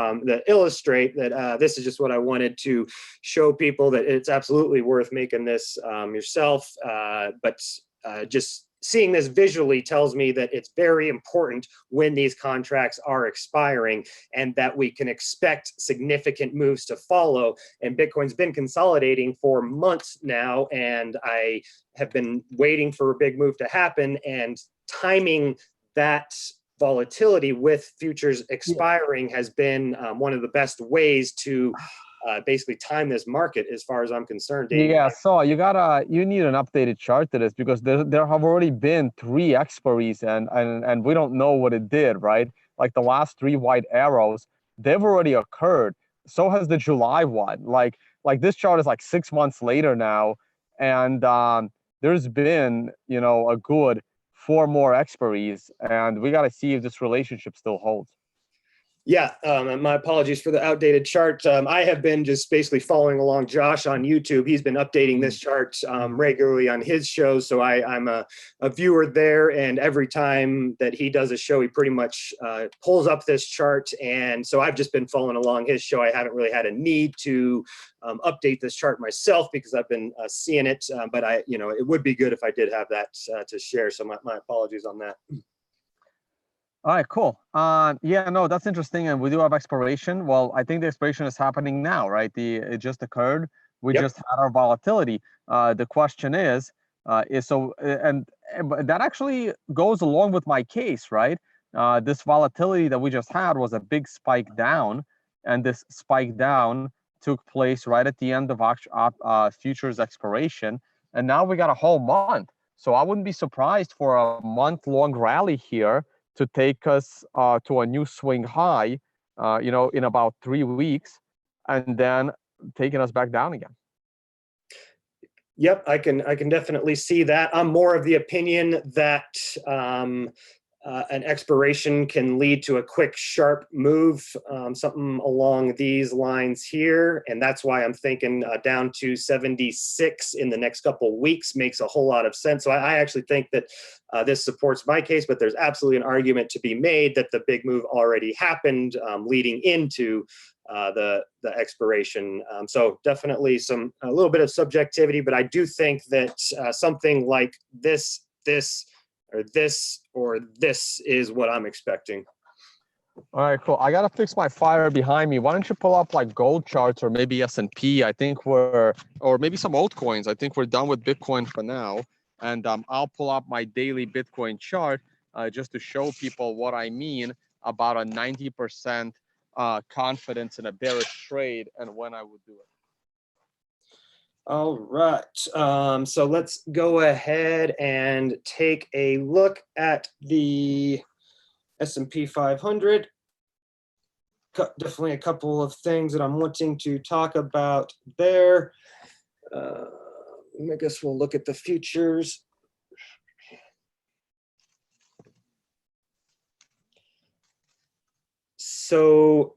illustrate that this is just what I wanted to show people, that it's absolutely worth making this yourself. But just seeing this visually tells me that it's very important when these contracts are expiring, and that we can expect significant moves to follow. And Bitcoin's been consolidating for months now, and I have been waiting for a big move to happen, and timing that volatility with futures expiring has been one of the best ways to basically time this market, as far as I'm concerned, Dave. Yeah, so you need an updated chart to this, because there have already been 3 expiries, and we don't know what it did, right? Like the last 3 white arrows, they've already occurred. So has the July one. Like this chart is like 6 months later now, and there's been a good 4 more expiries, and we got to see if this relationship still holds. Yeah, my apologies for the outdated chart. I have been just basically following along Josh on YouTube. He's been updating this chart regularly on his shows, so I'm a viewer there, and every time that he does a show, he pretty much pulls up this chart, and so I've just been following along his show. I haven't really had a need to update this chart myself because I've been seeing it, but it would be good if I did have that to share, so my apologies on that. All right, cool. Yeah, no, that's interesting. And we do have expiration. Well, I think the expiration is happening now, right? It just occurred. We Yep. just had our volatility. The question is so, and but that actually goes along with my case, right? This volatility that we just had was a big spike down, and this spike down took place right at the end of futures expiration, and now we got a whole month. So I wouldn't be surprised for a month-long rally here to take us to a new swing high, in about 3 weeks, and then taking us back down again. Yep, I can definitely see that. I'm more of the opinion that an expiration can lead to a quick, sharp move, something along these lines here. And that's why I'm thinking down to 76 in the next couple of weeks makes a whole lot of sense. So I actually think that this supports my case, but there's absolutely an argument to be made that the big move already happened leading into the expiration. So definitely a little bit of subjectivity, but I do think that something like this or this is what I'm expecting. All right, cool. I gotta fix my fire behind me. Why don't you pull up like gold charts or maybe S&P? I think or maybe some altcoins. I think we're done with Bitcoin for now. And I'll pull up my daily Bitcoin chart just to show people what I mean about a 90% confidence in a bearish trade and when I would do it. All right, so let's go ahead and take a look at the S&P 500. Definitely a couple of things that I'm wanting to talk about there. I guess we'll look at the futures. So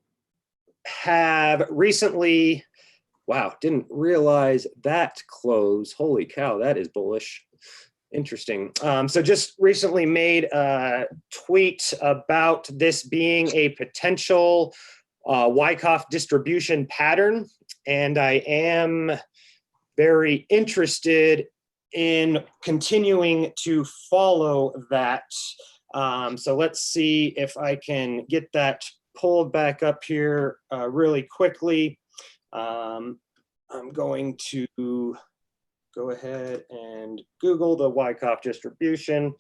have recently, wow, didn't realize that close. Holy cow, that is bullish. Interesting. So just recently made a tweet about this being a potential Wyckoff distribution pattern, and I am very interested in continuing to follow that. So let's see if I can get that pulled back up here really quickly. I'm going to go ahead and Google the Wyckoff distribution.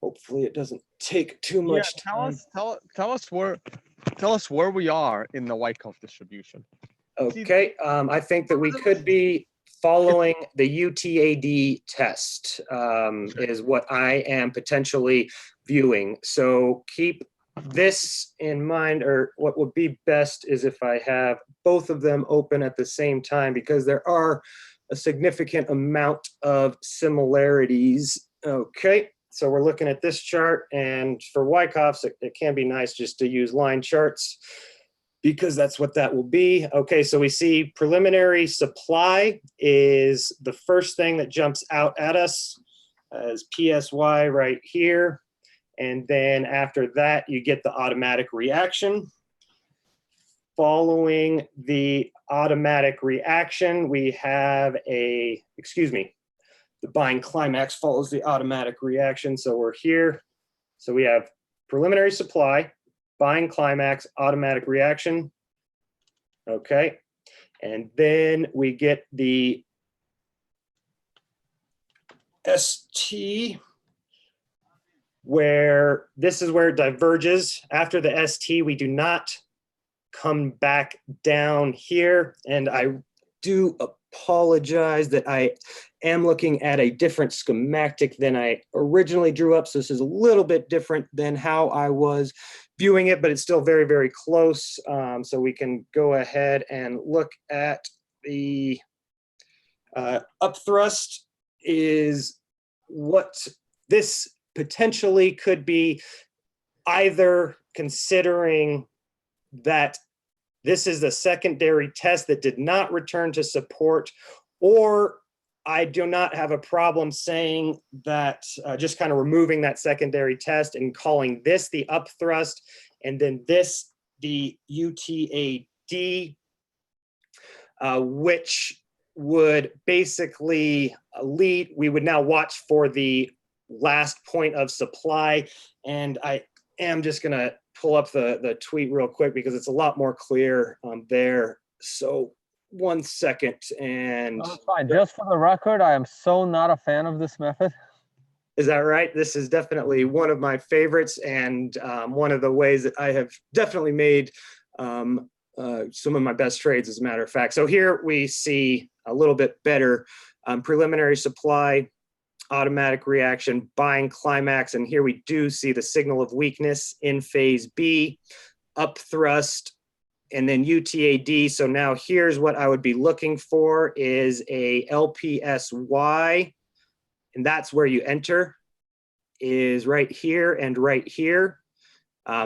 Hopefully it doesn't take too much time. Tell us where we are in the Wyckoff distribution. Okay, I think that we could be following the UTAD test is what I am potentially viewing. So keep this in mind, or what would be best is if I have both of them open at the same time, because there are a significant amount of similarities. Okay, so we're looking at this chart, and for Wyckoffs, it can be nice just to use line charts because that's what that will be. Okay, so we see preliminary supply is the first thing that jumps out at us as PSY right here. And then after that, you get the automatic reaction. Following the automatic reaction, we have the buying climax follows the automatic reaction. So we're here. So we have preliminary supply, buying climax, automatic reaction. Okay. And then we get the ST, where this is where it diverges. After the ST, we do not come back down here. And I do apologize that I am looking at a different schematic than I originally drew up. So this is a little bit different than how I was viewing it, but it's still very, very close. So we can go ahead and look at the upthrust is what this potentially could be, either considering that this is the secondary test that did not return to support, or I do not have a problem saying that just kind of removing that secondary test and calling this the up thrust, and then this the UTAD, which would basically lead, we would now watch for the last point of supply. And I am just gonna pull up the tweet real quick because it's a lot more clear there. So 1 second. And that's fine. Just for the record, I am so not a fan of this method. Is that right? This is definitely one of my favorites, and one of the ways that I have definitely made some of my best trades, as a matter of fact. So here we see a little bit better preliminary supply, automatic reaction, buying climax, and here we do see the signal of weakness in phase B, up thrust, and then UTAD. So now here's what I would be looking for is a LPSY, and that's where you enter, is right here and right here.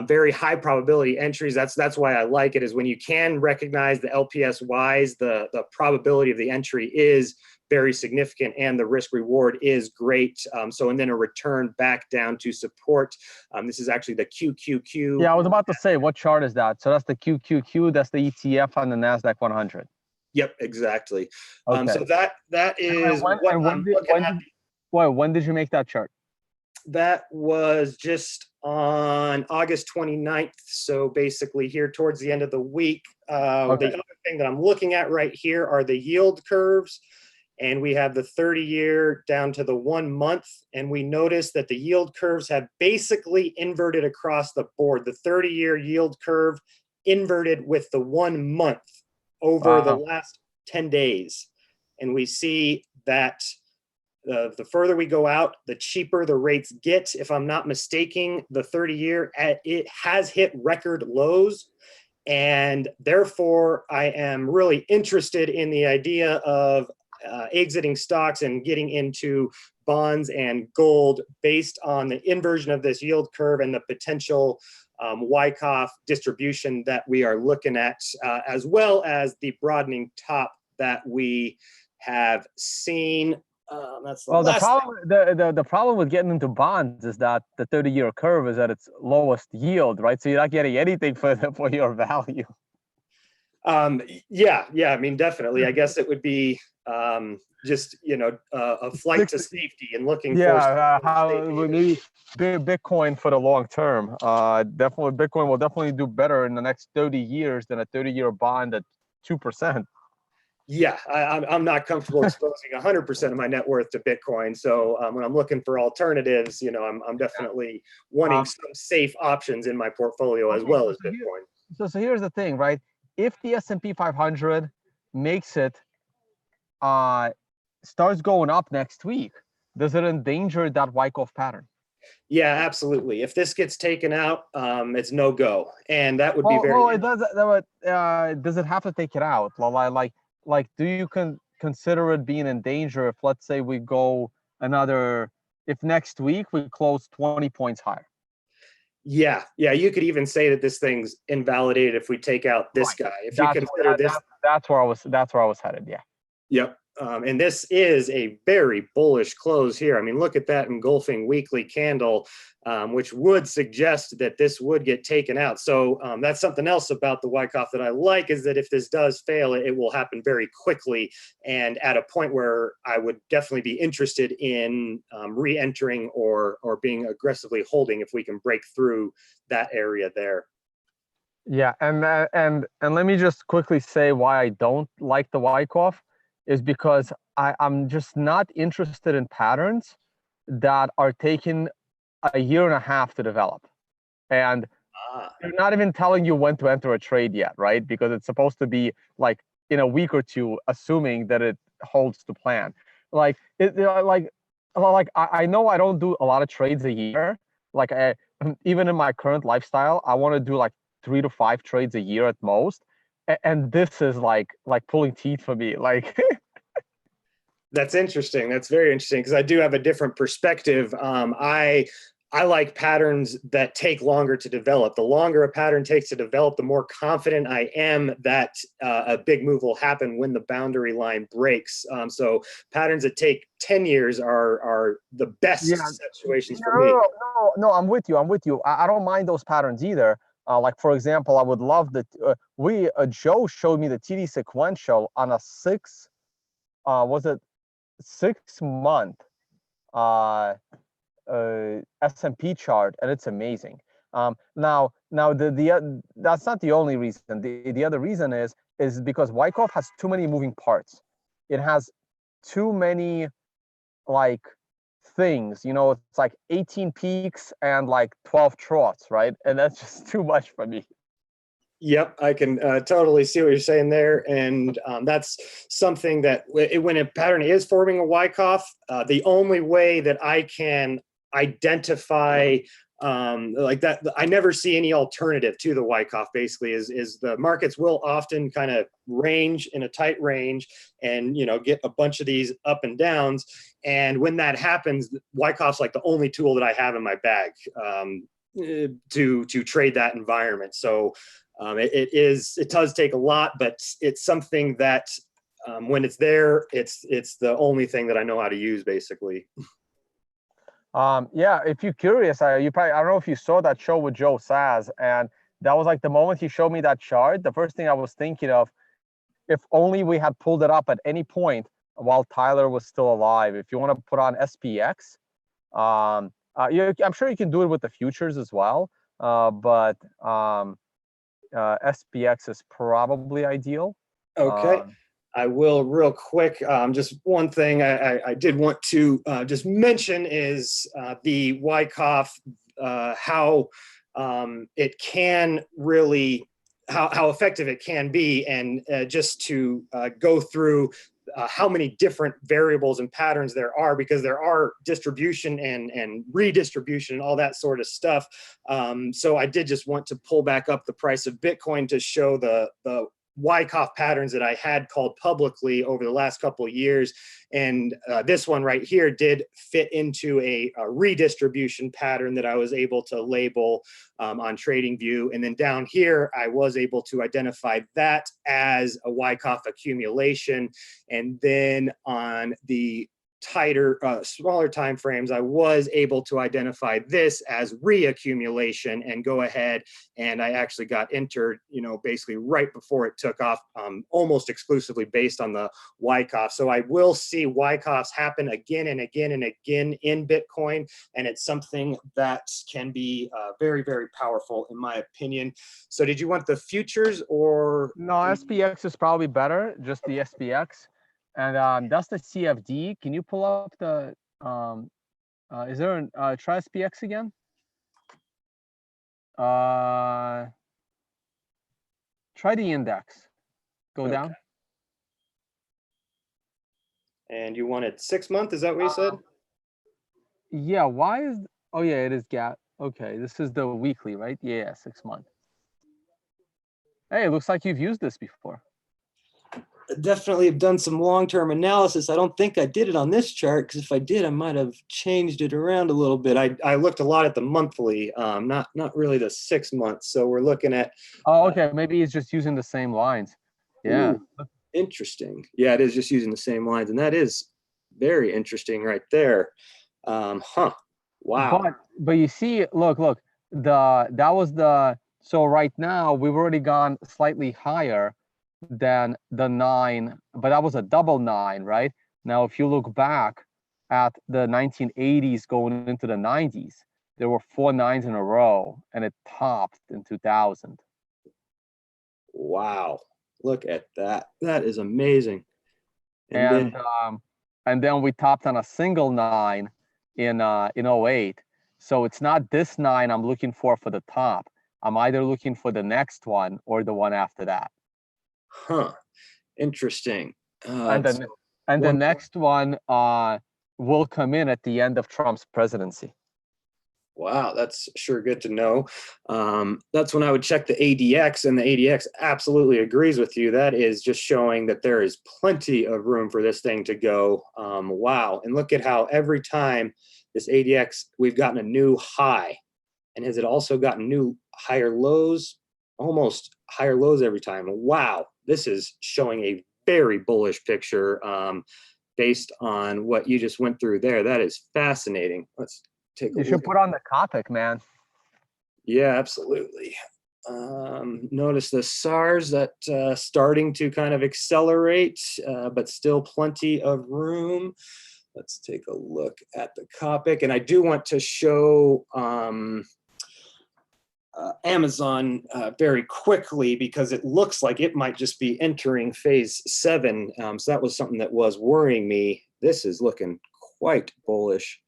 Very high probability entries. That's why I like it, is when you can recognize the LPSYs, the probability of the entry is very significant and the risk reward is great. So, and then a return back down to support. This is actually the QQQ. Yeah, I was about to say, what chart is that? So that's the QQQ, that's the ETF on the NASDAQ 100. Yep, exactly. Okay. So that is when did you make that chart? That was just on August 29th. So basically here towards the end of the week. Okay. The other thing that I'm looking at right here are the yield curves. And we have the 30-year down to the 1 month. And we notice that the yield curves have basically inverted across the board. The 30-year yield curve inverted with the 1 month over the last 10 days. And we see that the further we go out, the cheaper the rates get. If I'm not mistaken, the 30-year, it has hit record lows. And therefore, I am really interested in the idea of exiting stocks and getting into bonds and gold based on the inversion of this yield curve and the potential Wyckoff distribution that we are looking at, as well as the broadening top that we have seen. That's the the problem. The problem with getting into bonds is that the 30-year curve is at its lowest yield, right? So you're not getting anything for your value. Yeah. I mean, definitely. I guess it would be just a flight to safety and looking for how maybe Bitcoin for the long term. Definitely, Bitcoin will definitely do better in the next 30 years than a 30-year bond at 2%. Yeah, I'm not comfortable exposing 100% of my net worth to Bitcoin. So when I'm looking for alternatives, I'm definitely wanting some safe options in my portfolio as well as Bitcoin. So here's the thing, right? If the S&P 500 makes it, starts going up next week, does it endanger that Wyckoff pattern? Yeah, absolutely. If this gets taken out, it's no go, and that would be very. Well, it does. Does it have to take it out? Like, do you consider it being in danger if, let's say, we go if next week we close 20 points higher? Yeah. You could even say that this thing's invalidated if we take out this guy. If you consider this, that's where I was headed. Yeah. Yep. And this is a very bullish close here. I mean, look at that engulfing weekly candle, which would suggest that this would get taken out. So that's something else about the Wyckoff that I like, is that if this does fail, it will happen very quickly and at a point where I would definitely be interested in re-entering or being aggressively holding if we can break through that area there. Yeah, and let me just quickly say why I don't like the Wyckoff. Is because I'm just not interested in patterns that are taking a year and a half to develop. And they're not even telling you when to enter a trade yet, right? Because it's supposed to be like in a week or two, assuming that it holds to plan. I know I don't do a lot of trades a year. Like even in my current lifestyle, I want to do like 3 to 5 trades a year at most. And this is like pulling teeth for me. Like that's interesting. That's very interesting because I do have a different perspective. I I like patterns that take longer to develop. The longer a pattern takes to develop, the more confident I am that a big move will happen when the boundary line breaks. So patterns that take 10 years are the best Yeah, situations for me. no, I'm with you. I'm with you. I don't mind those patterns either. Like for example, I would love that Joe showed me the TD sequential on a was it 6 month S&P chart, and it's amazing. Now that's not the only reason. The other reason is because Wyckoff has too many moving parts. It has too many like things. You know, it's like 18 peaks and like 12 troughs, right? And that's just too much for me. Yep, I can totally see what you're saying there, and that's something that when a pattern is forming a Wyckoff, the only way that I can identify like that, I never see any alternative to the Wyckoff. Basically, is the markets will often kind of range in a tight range, and get a bunch of these up and downs, and when that happens, Wyckoff's like the only tool that I have in my bag to trade that environment. So. It does take a lot, but it's something that when it's there, it's the only thing that I know how to use, basically. Yeah, if you're curious, you probably, I don't know if you saw that show with Joe Saz, and that was like the moment he showed me that chart, the first thing I was thinking of, if only we had pulled it up at any point while Tyler was still alive. If you want to put on SPX, I'm sure you can do it with the futures as well, but SPX is probably ideal. Okay. I will real quick. Just one thing I did want to just mention is the Wyckoff, how it can really, how effective it can be, and just to go through how many different variables and patterns there are, because there are distribution and redistribution and all that sort of stuff. So I did just want to pull back up the price of Bitcoin to show the Wyckoff patterns that I had called publicly over the last couple of years. And this one right here did fit into a redistribution pattern that I was able to label on TradingView. And then down here, I was able to identify that as a Wyckoff accumulation. And then on the tighter, smaller time frames, I was able to identify this as reaccumulation and go ahead, and I actually got entered, basically right before it took off, almost exclusively based on the Wyckoff. So I will see Wyckoffs happen again and again and again in Bitcoin, and it's something that can be very, very powerful in my opinion. So did you want the futures or? No, SPX is probably better, just the SPX. And that's the CFD. Can you pull up the, is there an, try SPX again? Try the index. Go down. And you wanted 6 month, is that what you said? Yeah, why is, oh yeah, it is gap. Okay, this is the weekly, right? Yeah, 6 month. Hey, it looks like you've used this before. Definitely have done some long-term analysis. I don't think I did it on this chart, because if I did, I might have changed it around a little bit. I looked a lot at the monthly, not really the 6 months. So we're looking at. Oh, okay. Maybe it's just using the same lines. Yeah. Ooh, interesting. Yeah, it is just using the same lines, and that is very interesting right there. Wow. But you see, look, that was the, so right now we've already gone slightly higher than the 9, but that was a double 9, right? Now, if you look back at the 1980s going into the 90s, there were 4 9s in a row, and it topped in 2000. Wow, look at that. That is amazing. And then we topped on a single 9 in 08. So it's not this 9 I'm looking for the top. I'm either looking for the next one or the one after that. Huh. Interesting. And the next one will come in at the end of Trump's presidency. Wow, that's sure good to know. That's when I would check the ADX, and the ADX absolutely agrees with you. That is just showing that there is plenty of room for this thing to go. Wow. And look at how every time this ADX, we've gotten a new high. And has it also gotten new higher lows? Almost higher lows every time. Wow, this is showing a very bullish picture based on what you just went through there. That is fascinating. Let's take a look. You should put on the Copic, man. Yeah, absolutely. Notice the SARS that starting to kind of accelerate, but still plenty of room. Let's take a look at the Copic. And I do want to show Amazon very quickly, because it looks like it might just be entering phase 7. So that was something that was worrying me. This is looking quite bullish.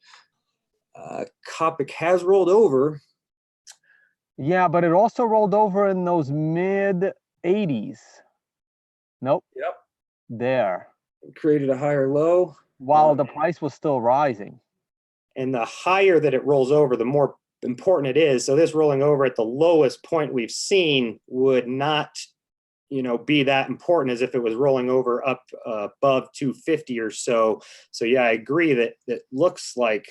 Copic has rolled over. Yeah, but it also rolled over in those mid 80s. Nope. Yep. There. It created a higher low. While the price was still rising. And the higher that it rolls over, the more important it is. So this rolling over at the lowest point we've seen would not, be that important as if it was rolling over up above 250 or so. So yeah, I agree that it looks like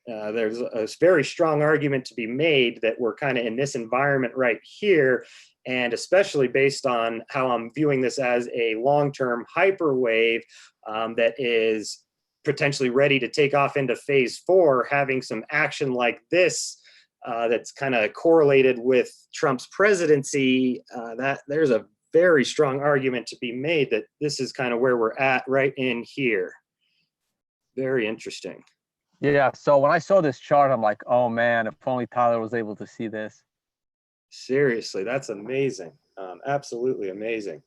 there's a very strong argument to be made that we're kind of in this environment right here. And especially based on how I'm viewing this as a long-term hyperwave that is potentially ready to take off into phase 4, having some action like this that's kind of correlated with Trump's presidency, that there's a very strong argument to be made that this is kind of where we're at right in here. Very interesting. Yeah, so when I saw this chart, I'm like, oh man, if only Tyler was able to see this. Seriously, that's amazing. Absolutely amazing.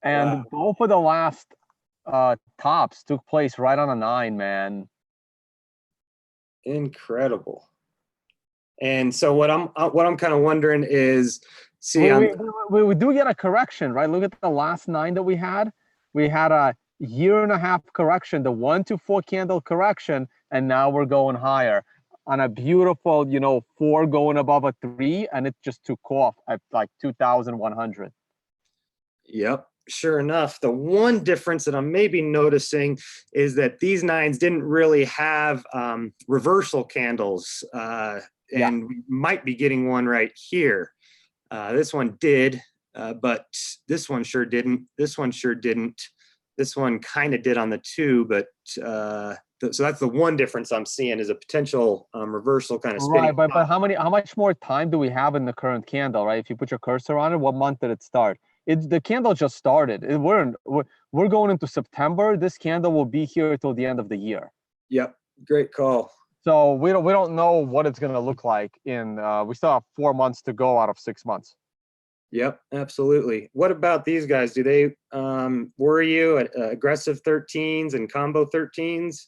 And wow. Both of the last tops took place right on a 9, man. Incredible. And so what I'm kind of wondering is, see, we do get a correction, right? Look at the last 9 that we had. We had a year-and-a-half correction, the 1 to 4 candle correction, and now we're going higher on a beautiful, 4 going above a 3, and it just took off at like 2,100. Yep. Sure enough, the one difference that I'm maybe noticing is that these 9s didn't really have reversal candles, and we might be getting one right here. This one did, but this one sure didn't. This one sure didn't. This one kind of did on the 2, but so that's the one difference I'm seeing, is a potential reversal kind of spinning. Right, but how much more time do we have in the current candle, right? If you put your cursor on it, what month did it start? The candle just started. We're going into September. This candle will be here till the end of the year. Yep, great call. So we don't know what it's going to look like in. We still have 4 months to go out of 6 months. Yep, absolutely. What about these guys? Do they worry you at aggressive 13s and combo 13s?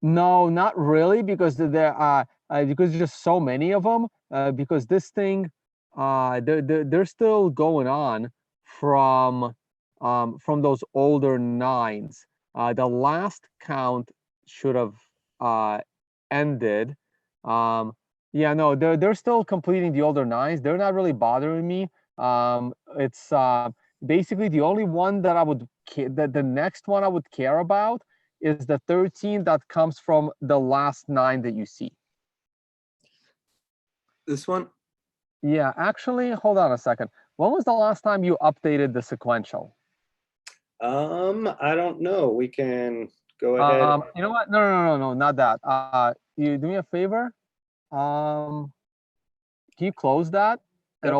No, not really, because because there's just so many of them. Because this thing, they're still going on from those older 9s. The last count should have ended. Yeah, no, they're still completing the older 9s. They're not really bothering me. It's basically the only one that I would the next one I would care about is the 13 that comes from the last 9 that you see. This one? Yeah, actually, hold on a second. When was the last time you updated the sequential? I don't know. We can go ahead. You know what? No, not that. You do me a favor. Can you close that and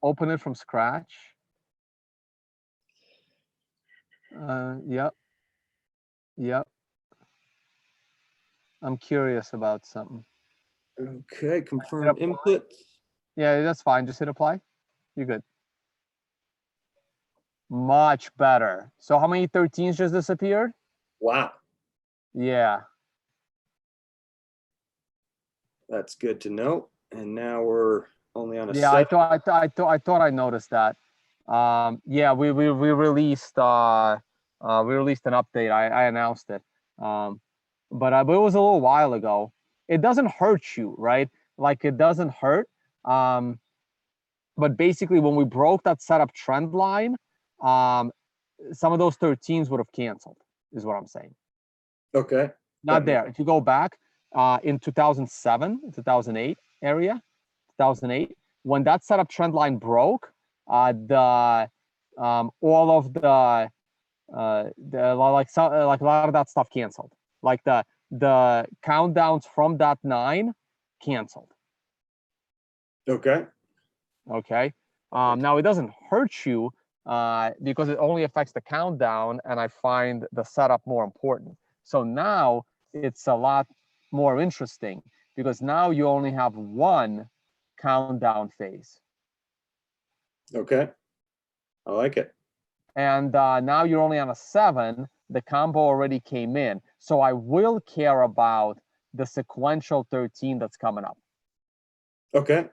open it from scratch? Yep. I'm curious about something. Okay, confirm input. Yeah, that's fine. Just hit apply. You're good. Much better. So how many 13s just disappeared? Wow. Yeah. That's good to know. And now we're only on a Yeah, I thought I noticed that. Yeah, we released an update. I announced it. But it was a little while ago. It doesn't hurt you, right? Like, it doesn't hurt. But basically, when we broke that setup trend line, some of those 13s would have canceled, is what I'm saying. Okay. not there. If you go back in 2007, 2008 area, 2008, when that setup trend line broke, all of the like a lot of that stuff canceled. Like the countdowns from that 9 canceled. Okay. Okay. Now it doesn't hurt you because it only affects the countdown, and I find the setup more important. So now it's a lot more interesting because now you only have one countdown phase. Okay. I like it. And now you're only on a 7. The combo already came in. So I will care about the sequential 13 that's coming up. Okay.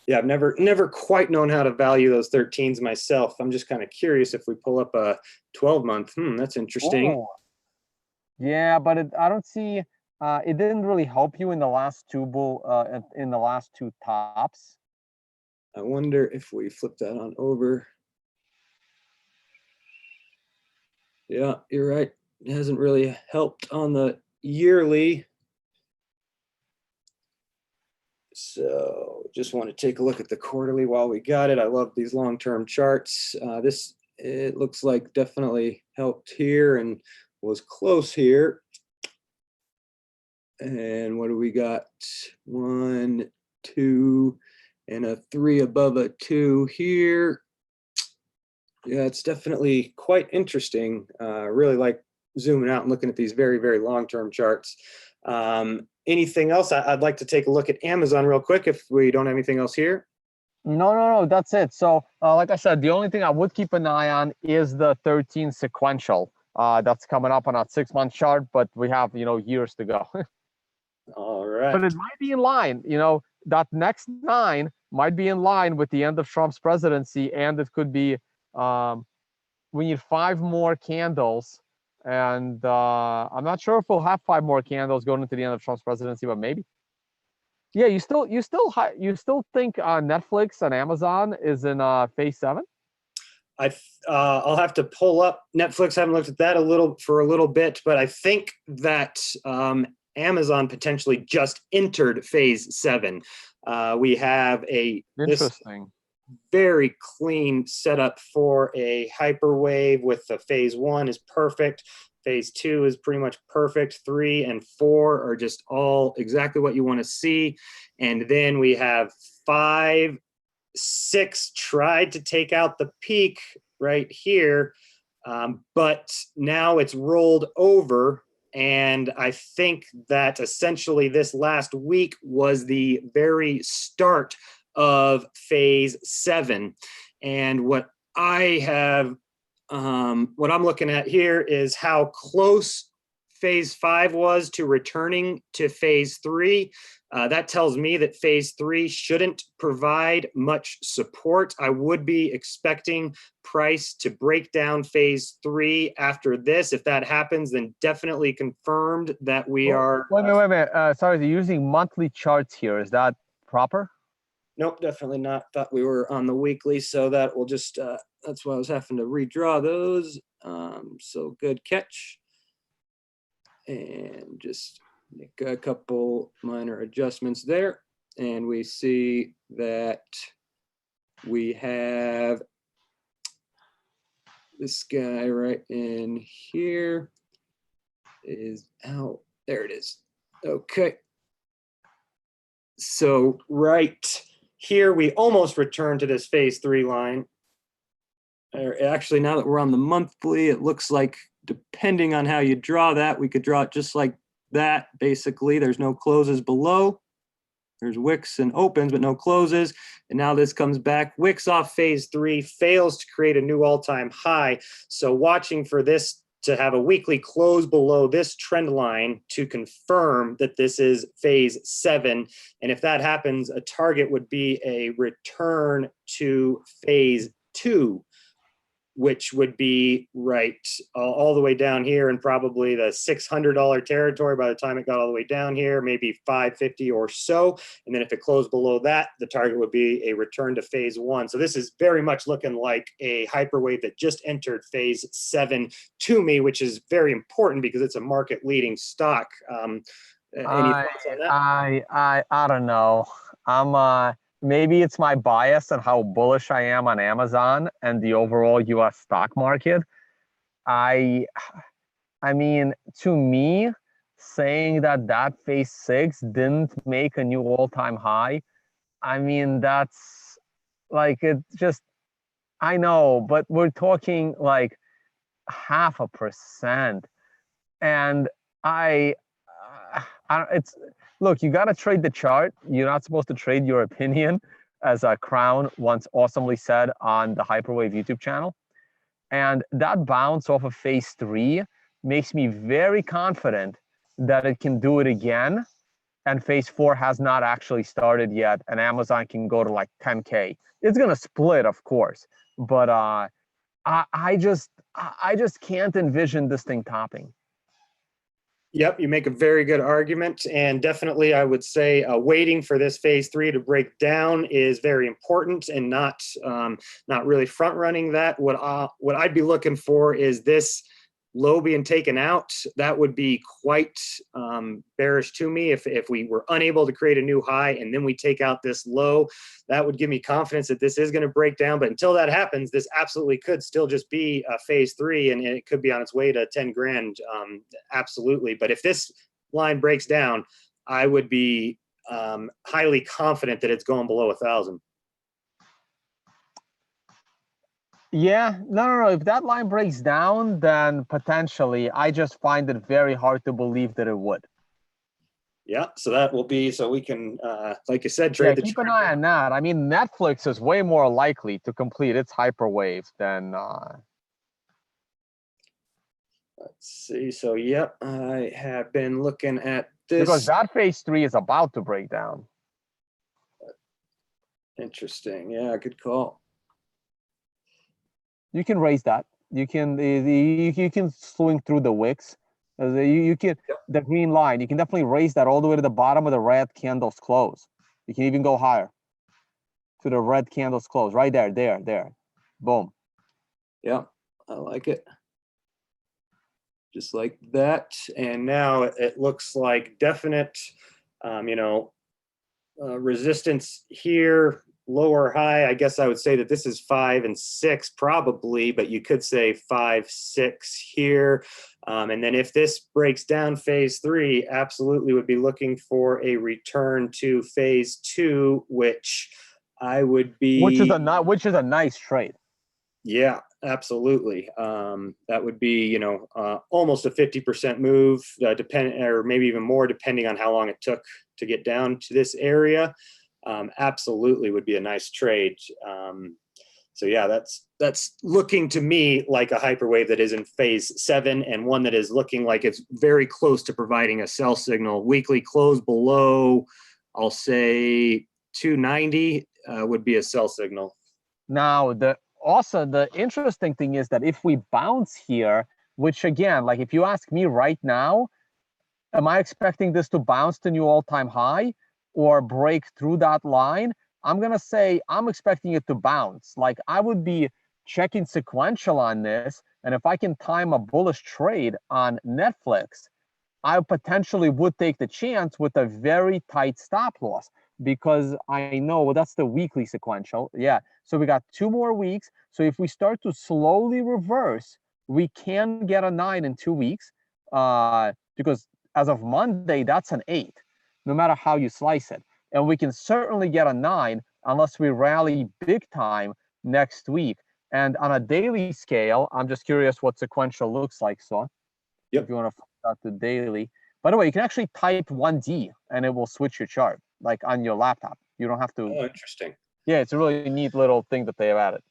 Yeah, I've never quite known how to value those 13s myself. I'm just kind of curious if we pull up a 12-month. That's interesting. Oh. Yeah, but I don't see it didn't really help you in the last two tops. I wonder if we flip that on over. Yeah, you're right. It hasn't really helped on the yearly. So just want to take a look at the quarterly while we got it. I love these long-term charts. It looks like definitely helped here and was close here. And what do we got? 1, 2, and a 3 above a 2 here. Yeah, it's definitely quite interesting. Really like zooming out and looking at these very, very long-term charts. Anything else? I'd like to take a look at Amazon real quick if we don't have anything else here. No, that's it. So like I said, the only thing I would keep an eye on is the 13 sequential that's coming up on our 6-month chart, but we have, years to go. All right. But it might be in line, that next 9 might be in line with the end of Trump's presidency, and it could be we need 5 more candles, and I'm not sure if we'll have 5 more candles going into the end of Trump's presidency, but maybe. Yeah, you still think Netflix and Amazon is in phase 7? I'll have to pull up Netflix. I haven't looked at that for a little bit, but I think that Amazon potentially just entered phase 7. We have Interesting. Very clean setup for a hyperwave with the phase 1 is perfect. Phase 2 is pretty much perfect. 3 and 4 are just all exactly what you want to see. And then we have 5, 6 tried to take out the peak right here, but now it's rolled over. And I think that essentially this last week was the very start of phase 7. And what I'm looking at here is how close phase 5 was to returning to phase 3. That tells me that phase 3 shouldn't provide much support. I would be expecting price to break down phase 3 after this. If that happens, then definitely confirmed that we are. Wait a minute. Sorry, they're using monthly charts here. Is that proper? Nope, definitely not. Thought we were on the weekly, so that will just, that's why I was having to redraw those. So good catch. And just make a couple minor adjustments there. And we see that we have this guy right in here is out. There it is. Okay. So right here, we almost returned to this phase 3 line. Actually, now that we're on the monthly, it looks like depending on how you draw that, we could draw it just like that. Basically, there's no closes below. There's wicks and opens, but no closes. And now this comes back. Wicks off phase 3, fails to create a new all-time high. So watching for this to have a weekly close below this trend line to confirm that this is phase 7. And if that happens, a target would be a return to phase 2. which would be right all the way down here and probably the $600 territory by the time it got all the way down here, maybe 550 or so. And then if it closed below that, the target would be a return to phase 1. So this is very much looking like a hyperwave that just entered phase 7 to me, which is very important because it's a market leading stock. Any thoughts on that? I don't know. Maybe it's my bias and how bullish I am on Amazon and the overall US stock market. I mean, to me, saying that phase 6 didn't make a new all-time high, I mean, that's like, it just, I know, but we're talking like 0.5%. And it's, look, you got to trade the chart. You're not supposed to trade your opinion, as Crown once awesomely said on the Hyperwave YouTube channel. And that bounce off of phase 3 makes me very confident that it can do it again. And phase 4 has not actually started yet. And Amazon can go to like 10K. It's going to split, of course. But I just can't envision this thing topping. Yep, you make a very good argument, and definitely I would say waiting for this phase 3 to break down is very important, and not really front running that. What I'd be looking for is this low being taken out. That would be quite bearish to me if we were unable to create a new high and then we take out this low. That would give me confidence that this is going to break down. But until that happens, this absolutely could still just be a phase 3, and it could be on its way to 10 grand. Absolutely. But if this line breaks down, I would be highly confident that it's going below 1,000. Yeah, no. If that line breaks down, then potentially, I just find it very hard to believe that it would. Yeah, so that will be, so we can, like you said, trade the keep an eye on that. I mean, Netflix is way more likely to complete its hyperwave than. Let's see. So, yep, I have been looking at this. Because that phase 3 is about to break down. Interesting. Yeah, good call. You can raise that. You can swing through the wicks. You can, the green line. You can definitely raise that all the way to the bottom of the red candle's close. You can even go higher to the red candle's close. Right there, there. Boom. Yeah, I like it. Just like that. And now it looks like definite, resistance here. Lower high, I guess I would say that this is 5 and 6 probably, but you could say 5, 6 here. And then if this breaks down phase 3, absolutely would be looking for a return to phase 2, which I would be. Which is a nice trade. Yeah, absolutely. That would be, almost a 50% move, or maybe even more, depending on how long it took to get down to this area. Absolutely would be a nice trade. So yeah, that's looking to me like a hyperwave that is in phase 7, and one that is looking like it's very close to providing a sell signal. Weekly close below, I'll say 290 would be a sell signal. Now, the interesting thing is that if we bounce here, which again, like if you ask me right now, am I expecting this to bounce to new all-time high or break through that line? I'm going to say I'm expecting it to bounce. Like I would be checking sequential on this. And if I can time a bullish trade on Netflix, I potentially would take the chance with a very tight stop loss, because I know, well, that's the weekly sequential. Yeah. So we got 2 more weeks. So if we start to slowly reverse, we can get a 9 in 2 weeks, because as of Monday, that's an 8. No matter how you slice it. And we can certainly get a 9 unless we rally big time next week. And on a daily scale, I'm just curious what sequential looks like, so yep. If you want to find out the daily. By the way, you can actually type 1D and it will switch your chart, like on your laptop. You don't have to. Oh, interesting. Yeah, it's a really neat little thing that they have added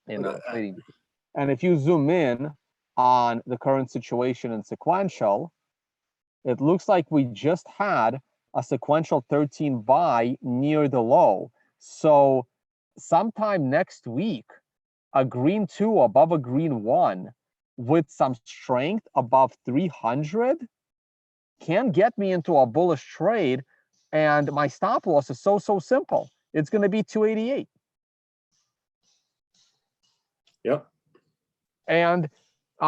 in trading. And if you zoom in on the current situation in sequential, it looks like we just had a sequential 13 buy near the low. So sometime next week, a green 2 above a green 1 with some strength above 300 can get me into a bullish trade, and my stop loss is so simple. It's going to be 288. Yep. And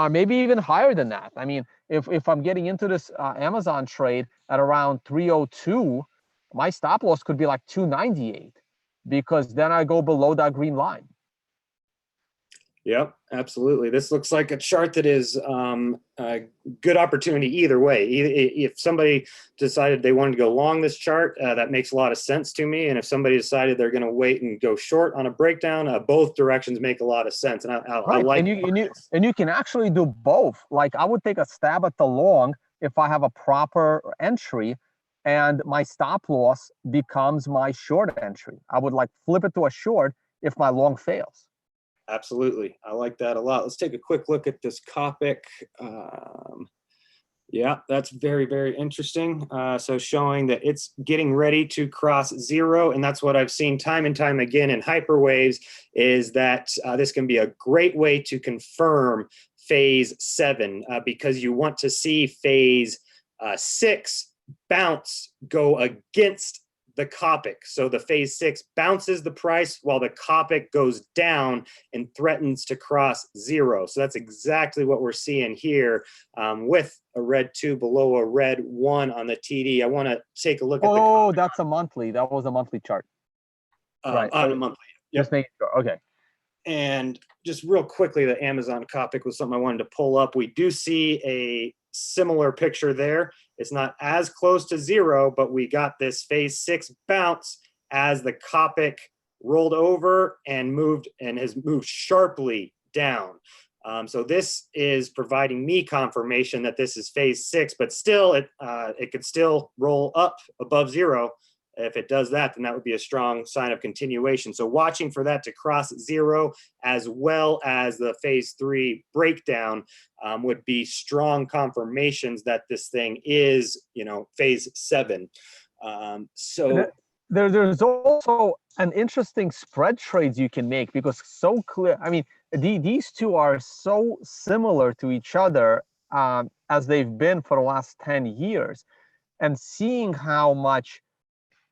maybe even higher than that. I mean, if I'm getting into this Amazon trade at around 302, my stop loss could be like 298, because then I go below that green line. Yep, absolutely. This looks like a chart that is a good opportunity either way. If somebody decided they wanted to go long this chart, that makes a lot of sense to me. And if somebody decided they're going to wait and go short on a breakdown, both directions make a lot of sense. And I like. And you can actually do both. Like, I would take a stab at the long if I have a proper entry, and my stop loss becomes my short entry. I would like flip it to a short if my long fails. Absolutely. I like that a lot. Let's take a quick look at this Copic. Yeah, that's very, very interesting. So showing that it's getting ready to cross zero. And that's what I've seen time and time again in hyperwaves, is that this can be a great way to confirm phase 7, because you want to see phase 6 bounce go against the Copic. So the phase 6 bounces the price while the Copic goes down and threatens to cross zero. So that's exactly what we're seeing here, with a red 2 below a red 1 on the TD. I want to take a look at the that's a monthly. That was a monthly chart. Right. On a monthly. Yep. Just making sure. Okay. And just real quickly, the Amazon Copic was something I wanted to pull up. We do see a similar picture there. It's not as close to zero, but we got this phase 6 bounce as the Copic rolled over and has moved sharply down. So this is providing me confirmation that this is phase 6, but still it could still roll up above zero. If it does that, then that would be a strong sign of continuation. So watching for that to cross zero, as well as the phase 3 breakdown, would be strong confirmations that this thing is, phase 7. So there's also an interesting spread trades you can make, because so clear. I mean, these two are so similar to each other, as they've been for the last 10 years, and seeing how much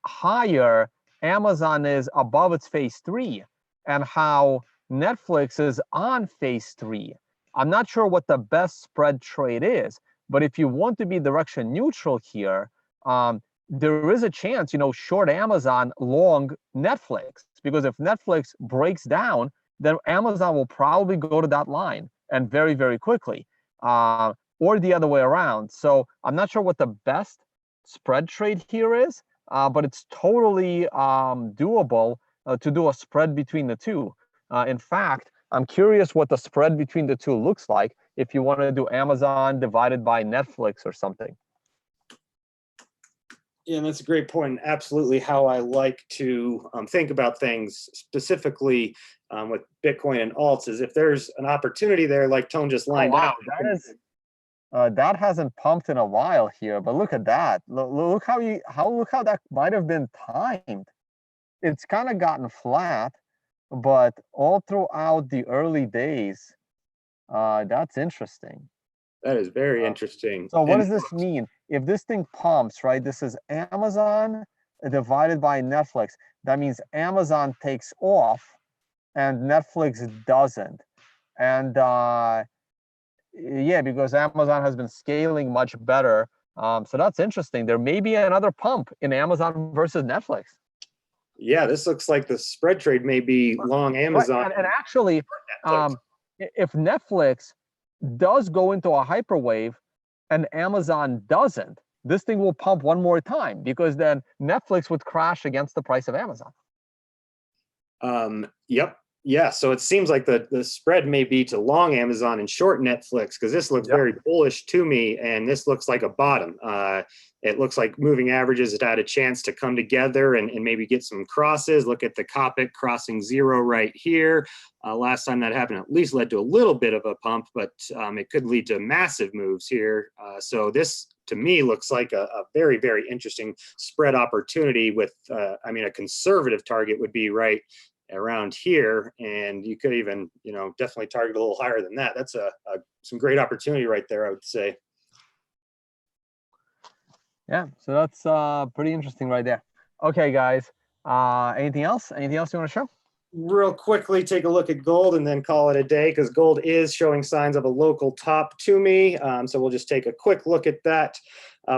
higher Amazon is above its phase 3 and how Netflix is on phase 3. I'm not sure what the best spread trade is, but if you want to be direction neutral here, there is a chance, short Amazon, long Netflix, because if Netflix breaks down, then Amazon will probably go to that line, and very, very quickly, or the other way around. So I'm not sure what the best spread trade here is, but it's totally doable to do a spread between the two. In fact, I'm curious what the spread between the two looks like if you want to do Amazon divided by Netflix or something. Yeah, that's a great point. Absolutely how I like to think about things, specifically with Bitcoin and alts, is if there's an opportunity there, like Tone just lined out. That hasn't pumped in a while here, but look at that. Look how that might have been timed. It's kind of gotten flat, but all throughout the early days, that's interesting. That is very interesting. So what does this mean? If this thing pumps, right, this is Amazon divided by Netflix. That means Amazon takes off and Netflix doesn't. And yeah, because Amazon has been scaling much better. So that's interesting. There may be another pump in Amazon versus Netflix. Yeah, this looks like the spread trade may be long Amazon. Right. And actually, if Netflix does go into a hyperwave and Amazon doesn't, this thing will pump one more time, because then Netflix would crash against the price of Amazon. Yep. Yeah, so it seems like the spread may be to long Amazon and short Netflix, because this looks very bullish to me, and this looks like a bottom. It looks like moving averages had had a chance to come together and maybe get some crosses. Look at the Copic crossing zero right here. Last time that happened, at least led to a little bit of a pump, but it could lead to massive moves here. So this, to me, looks like a very, very interesting spread opportunity with, a conservative target would be right around here, and you could even, you know, definitely target a little higher than that. That's some great opportunity right there, I would say. Yeah, so that's pretty interesting right there. Okay, guys. Anything else? Anything else you want to show? Real quickly, take a look at gold and then call it a day, because gold is showing signs of a local top to me. So we'll just take a quick look at that.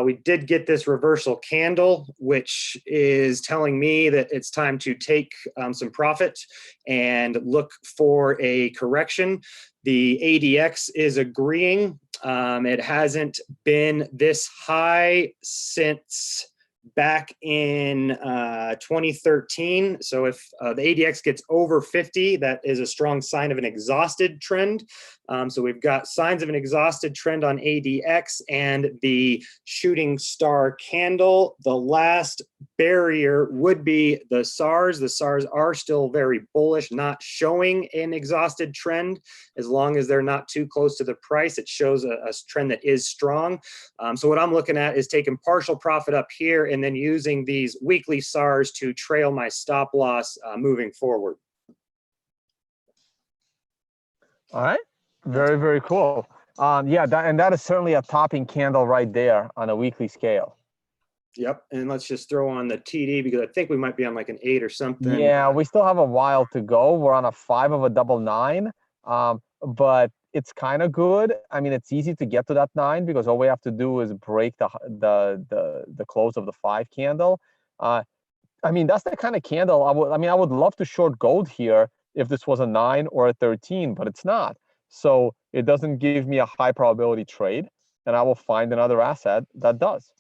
We did get this reversal candle, which is telling me that it's time to take some profit and look for a correction. The ADX is agreeing. It hasn't been this high since back in 2013. So if the ADX gets over 50, that is a strong sign of an exhausted trend. So we've got signs of an exhausted trend on ADX and the shooting star candle. The last barrier would be the SARs. The SARs are still very bullish, not showing an exhausted trend. As long as they're not too close to the price, it shows a trend that is strong. So what I'm looking at is taking partial profit up here and then using these weekly SARs to trail my stop loss moving forward. All right. Very, very cool. Yeah, that is certainly a topping candle right there on a weekly scale. Yep, and let's just throw on the TD because I think we might be on like an 8 or something. Yeah, we still have a while to go. We're on a 5 of a double 9, but it's kind of good. I mean, it's easy to get to that 9 because all we have to do is break the close of the 5 candle. I mean, that's the kind of candle I would love to short gold here if this was a 9 or a 13, but it's not. So it doesn't give me a high probability trade, and I will find another asset that does.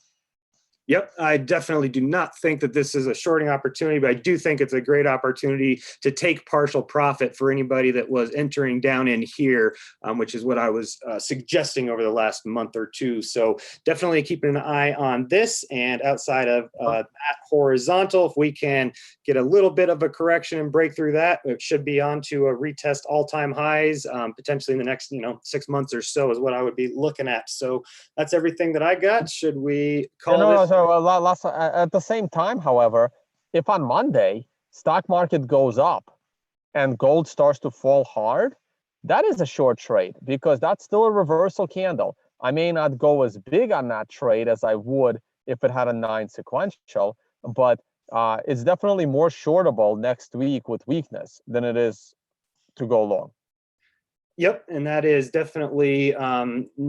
Yep, I definitely do not think that this is a shorting opportunity, but I do think it's a great opportunity to take partial profit for anybody that was entering down in here, which is what I was suggesting over the last month or two. So definitely keeping an eye on this. And outside of that horizontal, if we can get a little bit of a correction and break through that, it should be on to a retest all-time highs, potentially in the next 6 months or so is what I would be looking at. So that's everything that I got. Should we call this? At the same time, however, if on Monday stock market goes up and gold starts to fall hard, that is a short trade because that's still a reversal candle. I may not go as big on that trade as I would if it had a 9 sequential, but it's definitely more shortable next week with weakness than it is to go long. Yep, and that is definitely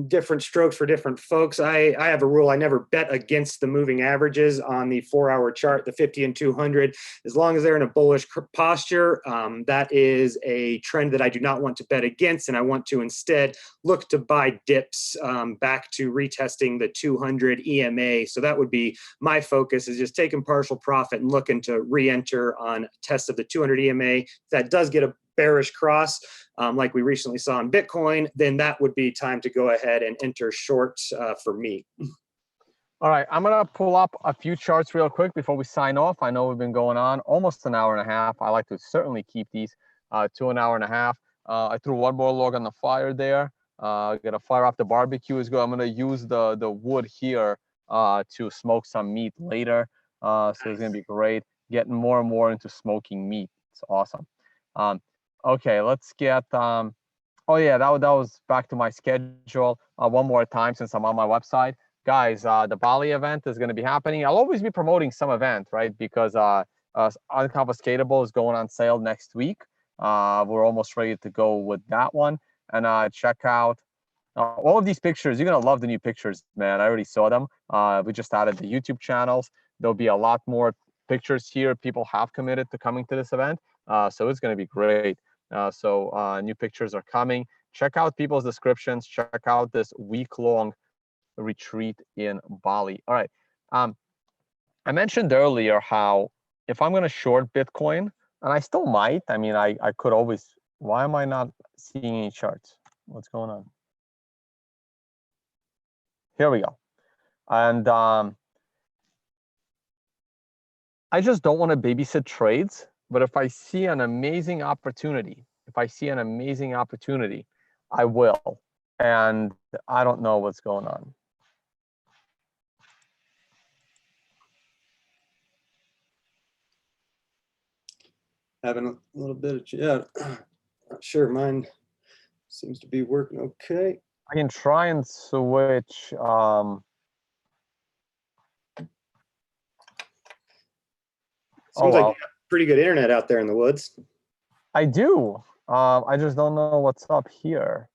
different strokes for different folks. I have a rule. I never bet against the moving averages on the 4-hour chart, the 50 and 200. As long as they're in a bullish posture, that is a trend that I do not want to bet against, and I want to instead look to buy dips back to retesting the 200 EMA. So that would be my focus, is just taking partial profit and looking to re-enter on test of the 200 EMA. If that does get a bearish cross, like we recently saw in Bitcoin, then that would be time to go ahead and enter short for me. All right, I'm gonna pull up a few charts real quick before we sign off. I know we've been going on almost an hour and a half. I like to certainly keep these to an hour and a half. I threw one more log on the fire there. Gonna fire up the barbecue is good. I'm gonna use the wood here to smoke some meat later. So it's gonna be great. Getting more and more into smoking meat. It's awesome. Okay, let's get. Oh yeah, that was back to my schedule. One more time since I'm on my website, guys. The Bali event is going to be happening. I'll always be promoting some event, right? Because Unconfiscatable is going on sale next week. We're almost ready to go with that one. And check out all of these pictures. You're gonna love the new pictures, man. I already saw them. We just added the YouTube channels. There'll be a lot more pictures here. People have committed to coming to this event, so it's going to be great. So new pictures are coming. Check out people's descriptions. Check out this week-long retreat in Bali. All right. I mentioned earlier how if I'm going to short Bitcoin, and I still might. I mean, I could always. Why am I not seeing any charts? What's going on? Here we go. And I just don't want to babysit trades. But if I see an amazing opportunity, I will. And I don't know what's going on. having a little bit of chat. Not sure, mine seems to be working okay. I can try and switch. Seems like you Well, got pretty good internet out there in the woods. I do. I just don't know what's up here.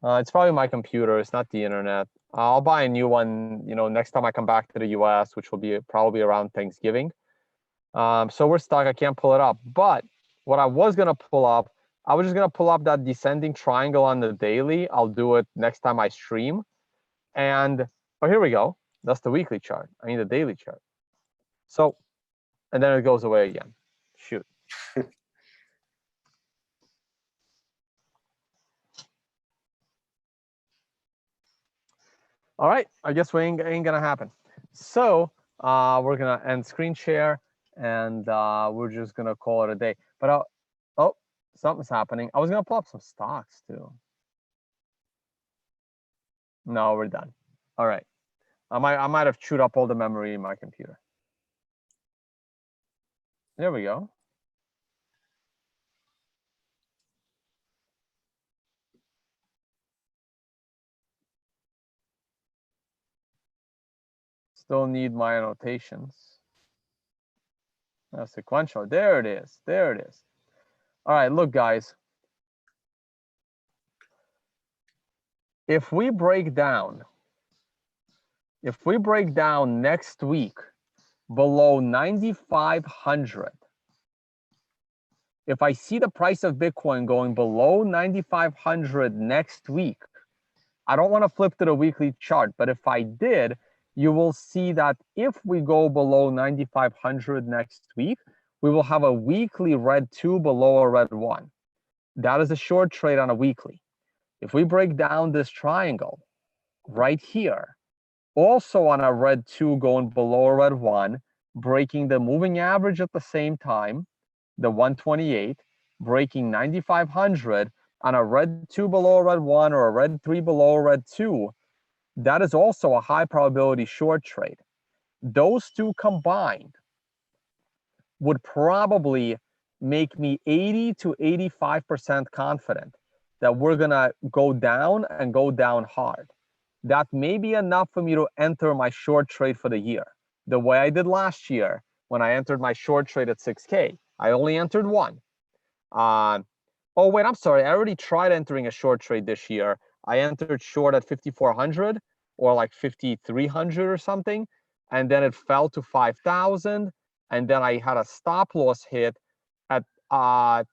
It's probably my computer. It's not the internet. I'll buy a new one, next time I come back to the US, which will be probably around Thanksgiving. So we're stuck. I can't pull it up. But what I was going to pull up, I was just going to pull up that descending triangle on the daily. I'll do it next time I stream. And, oh, here we go. That's the weekly chart. I mean, the daily chart. So, and then it goes away again. Shoot. All right, I guess we ain't gonna happen. So we're gonna end screen share, and we're just gonna call it a day. But oh, something's happening. I was gonna pull up some stocks too. No, we're done. All right, I might have chewed up all the memory in my computer. There we go. Still need my annotations. Sequential. There it is. There it is. All right, look, guys. If we break down next week below 9,500, if I see the price of Bitcoin going below 9,500 next week, I don't want to flip to the weekly chart, but if I did, you will see that if we go below 9,500 next week, we will have a weekly red 2 below a red 1. That is a short trade on a weekly. If we break down this triangle right here, also on a red 2 going below a red 1, breaking the moving average at the same time, the 128, breaking 9,500 on a red 2 below a red 1 or a red 3 below a red 2, that is also a high probability short trade. Those two combined would probably make me 80 to 85% confident that we're gonna go down and go down hard. That may be enough for me to enter my short trade for the year. The way I did last year when I entered my short trade at 6K, I only entered one. Oh wait, I'm sorry. I already tried entering a short trade this year. I entered short at 5,400 or like 5,300 or something, and then it fell to 5,000, and then I had a stop loss hit at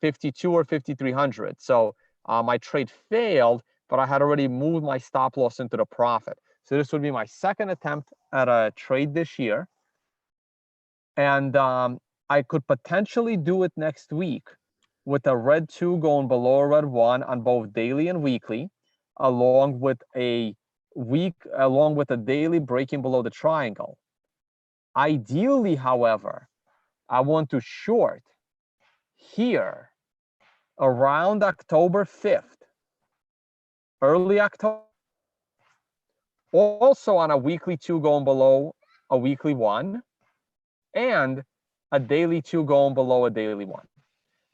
52 or 5,300. So my trade failed, but I had already moved my stop loss into the profit. So this would be my second attempt at a trade this year, and I could potentially do it next week with a red 2 going below a red 1 on both daily and weekly, along with a daily breaking below the triangle. Ideally, however, I want to short here around October 5th, early October, also on a weekly 2 going below a weekly 1, and a daily 2 going below a daily 1.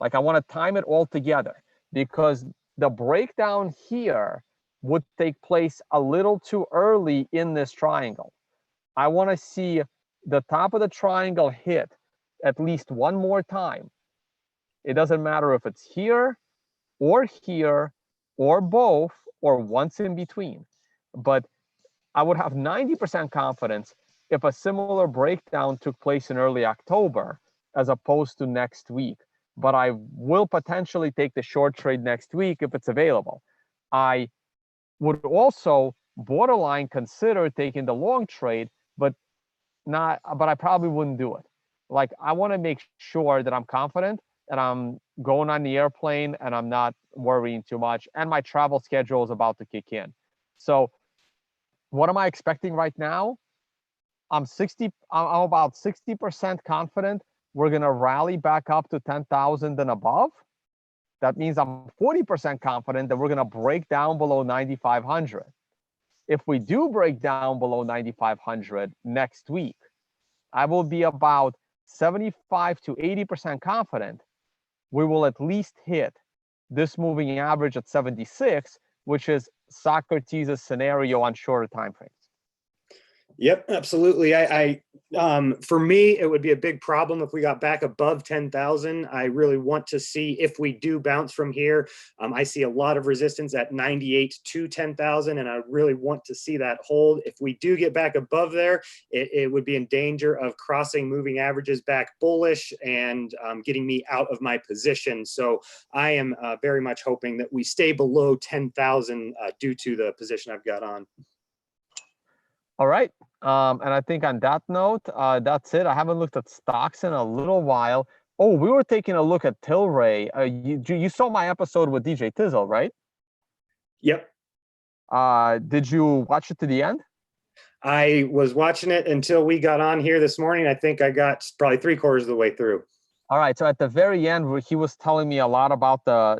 Like, I want to time it all together because the breakdown here would take place a little too early in this triangle. I want to see the top of the triangle hit at least one more time. It doesn't matter if it's here or both or once in between. But I would have 90% confidence if a similar breakdown took place in early October as opposed to next week. But I will potentially take the short trade next week if it's available. I would also borderline consider taking the long trade, but I probably wouldn't do it. Like, I want to make sure that I'm confident that I'm going on the airplane and I'm not worrying too much, and my travel schedule is about to kick in. So what am I expecting right now? I'm about 60% confident we're going to rally back up to 10,000 and above. That means I'm 40% confident that we're going to break down below 9,500. If we do break down below 9,500 next week, I will be about 75 to 80% confident we will at least hit this moving average at 76, which is Sawcruhteez's scenario on shorter time frames. Yep, absolutely. For me, it would be a big problem if we got back above 10,000. I really want to see if we do bounce from here. I see a lot of resistance at 98 to 10,000, and I really want to see that hold. If we do get back above there, it would be in danger of crossing moving averages back bullish and getting me out of my position. So I am very much hoping that we stay below 10,000 due to the position I've got on. All right. And I think on that note, that's it. I haven't looked at stocks in a little while. Oh, we were taking a look at Tilray. You saw my episode with DJ Tizzle, right? Yep. Did you watch it to the end? I was watching it until we got on here this morning. I think I got probably 3/4 of the way through. All right. So at the very end, he was telling me a lot about the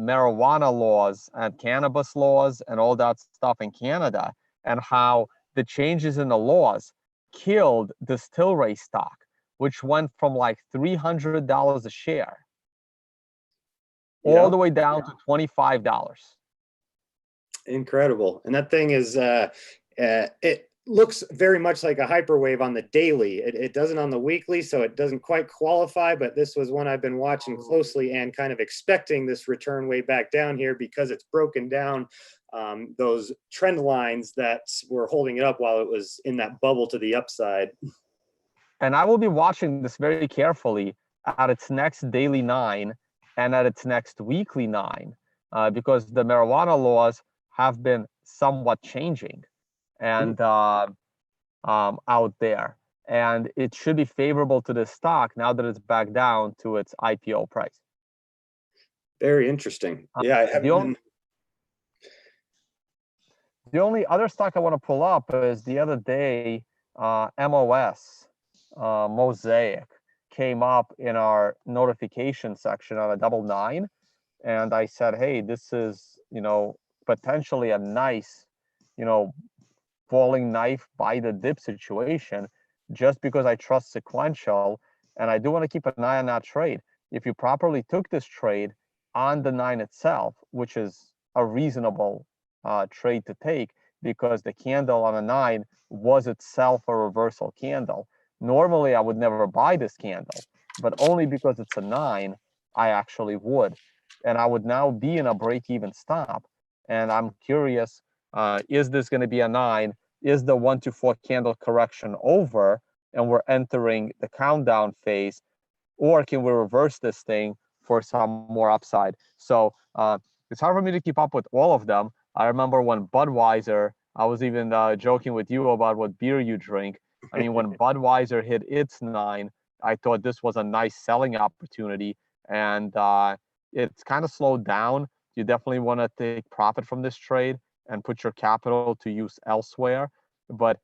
marijuana laws and cannabis laws and all that stuff in Canada, and how the changes in the laws killed this Tilray stock, which went from like $300 a share all the way down to $25. Incredible. And that thing is, it looks very much like a hyperwave on the daily. It doesn't on the weekly, so it doesn't quite qualify, but this was one I've been watching closely and kind of expecting this return way back down here because it's broken down those trend lines that were holding it up while it was in that bubble to the upside. And I will be watching this very carefully at its next daily 9 and at its next weekly 9, because the marijuana laws have been somewhat changing and out there. And it should be favorable to this stock now that it's back down to its IPO price. Very interesting. Yeah, the only other stock I want to pull up is the other day, MOS, Mosaic, came up in our notification section on a 99. And I said, hey, this is, potentially a nice, falling knife by the dip situation, just because I trust sequential. And I do want to keep an eye on that trade. If you properly took this trade on the 9 itself, which is a reasonable trade to take, because the candle on a 9 was itself a reversal candle. Normally, I would never buy this candle, but only because it's a 9, I actually would. And I would now be in a break-even stop. And I'm curious, is this going to be a 9? Is the 1 to 4 candle correction over and we're entering the countdown phase? Or can we reverse this thing for some more upside? So it's hard for me to keep up with all of them. I remember when Budweiser, I was even joking with you about what beer you drink. I mean, when Budweiser hit its 9, I thought this was a nice selling opportunity. And it's kind of slowed down. You definitely want to take profit from this trade and put your capital to use elsewhere. But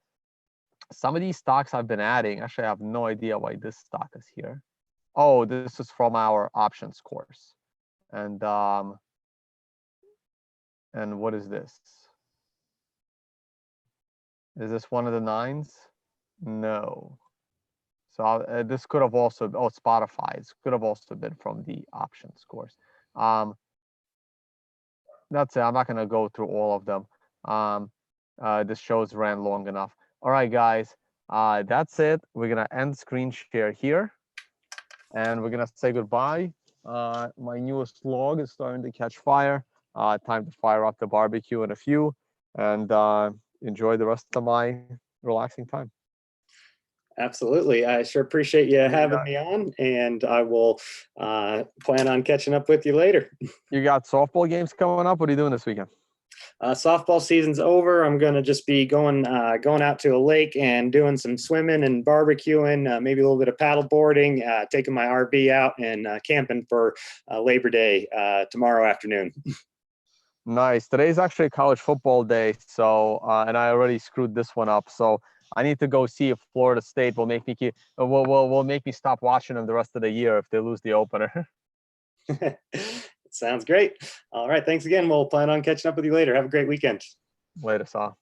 some of these stocks I've been adding, actually, I have no idea why this stock is here. Oh, this is from our options course. And what is this? Is this one of the 9s? No. So this could have also, Spotify. This could have also been from the options course. That's it. I'm not going to go through all of them. This show's ran long enough. All right, guys. That's it. We're going to end screen share here. And we're going to say goodbye. My newest log is starting to catch fire. Time to fire up the barbecue in a few. And enjoy the rest of my relaxing time. Absolutely. I sure appreciate you having me on, and I will plan on catching up with you later. You got softball games coming up? What are you doing this weekend? Softball season's over. I'm going to just be going out to a lake and doing some swimming and barbecuing, maybe a little bit of paddle boarding, taking my RV out and camping for Labor Day tomorrow afternoon. Nice. Today's actually college football day, so and I already screwed this one up. So I need to go see if Florida State will make me will make me stop watching them the rest of the year if they lose the opener. Sounds great. All right. Thanks again. We'll plan on catching up with you later. Have a great weekend. Later, Saw.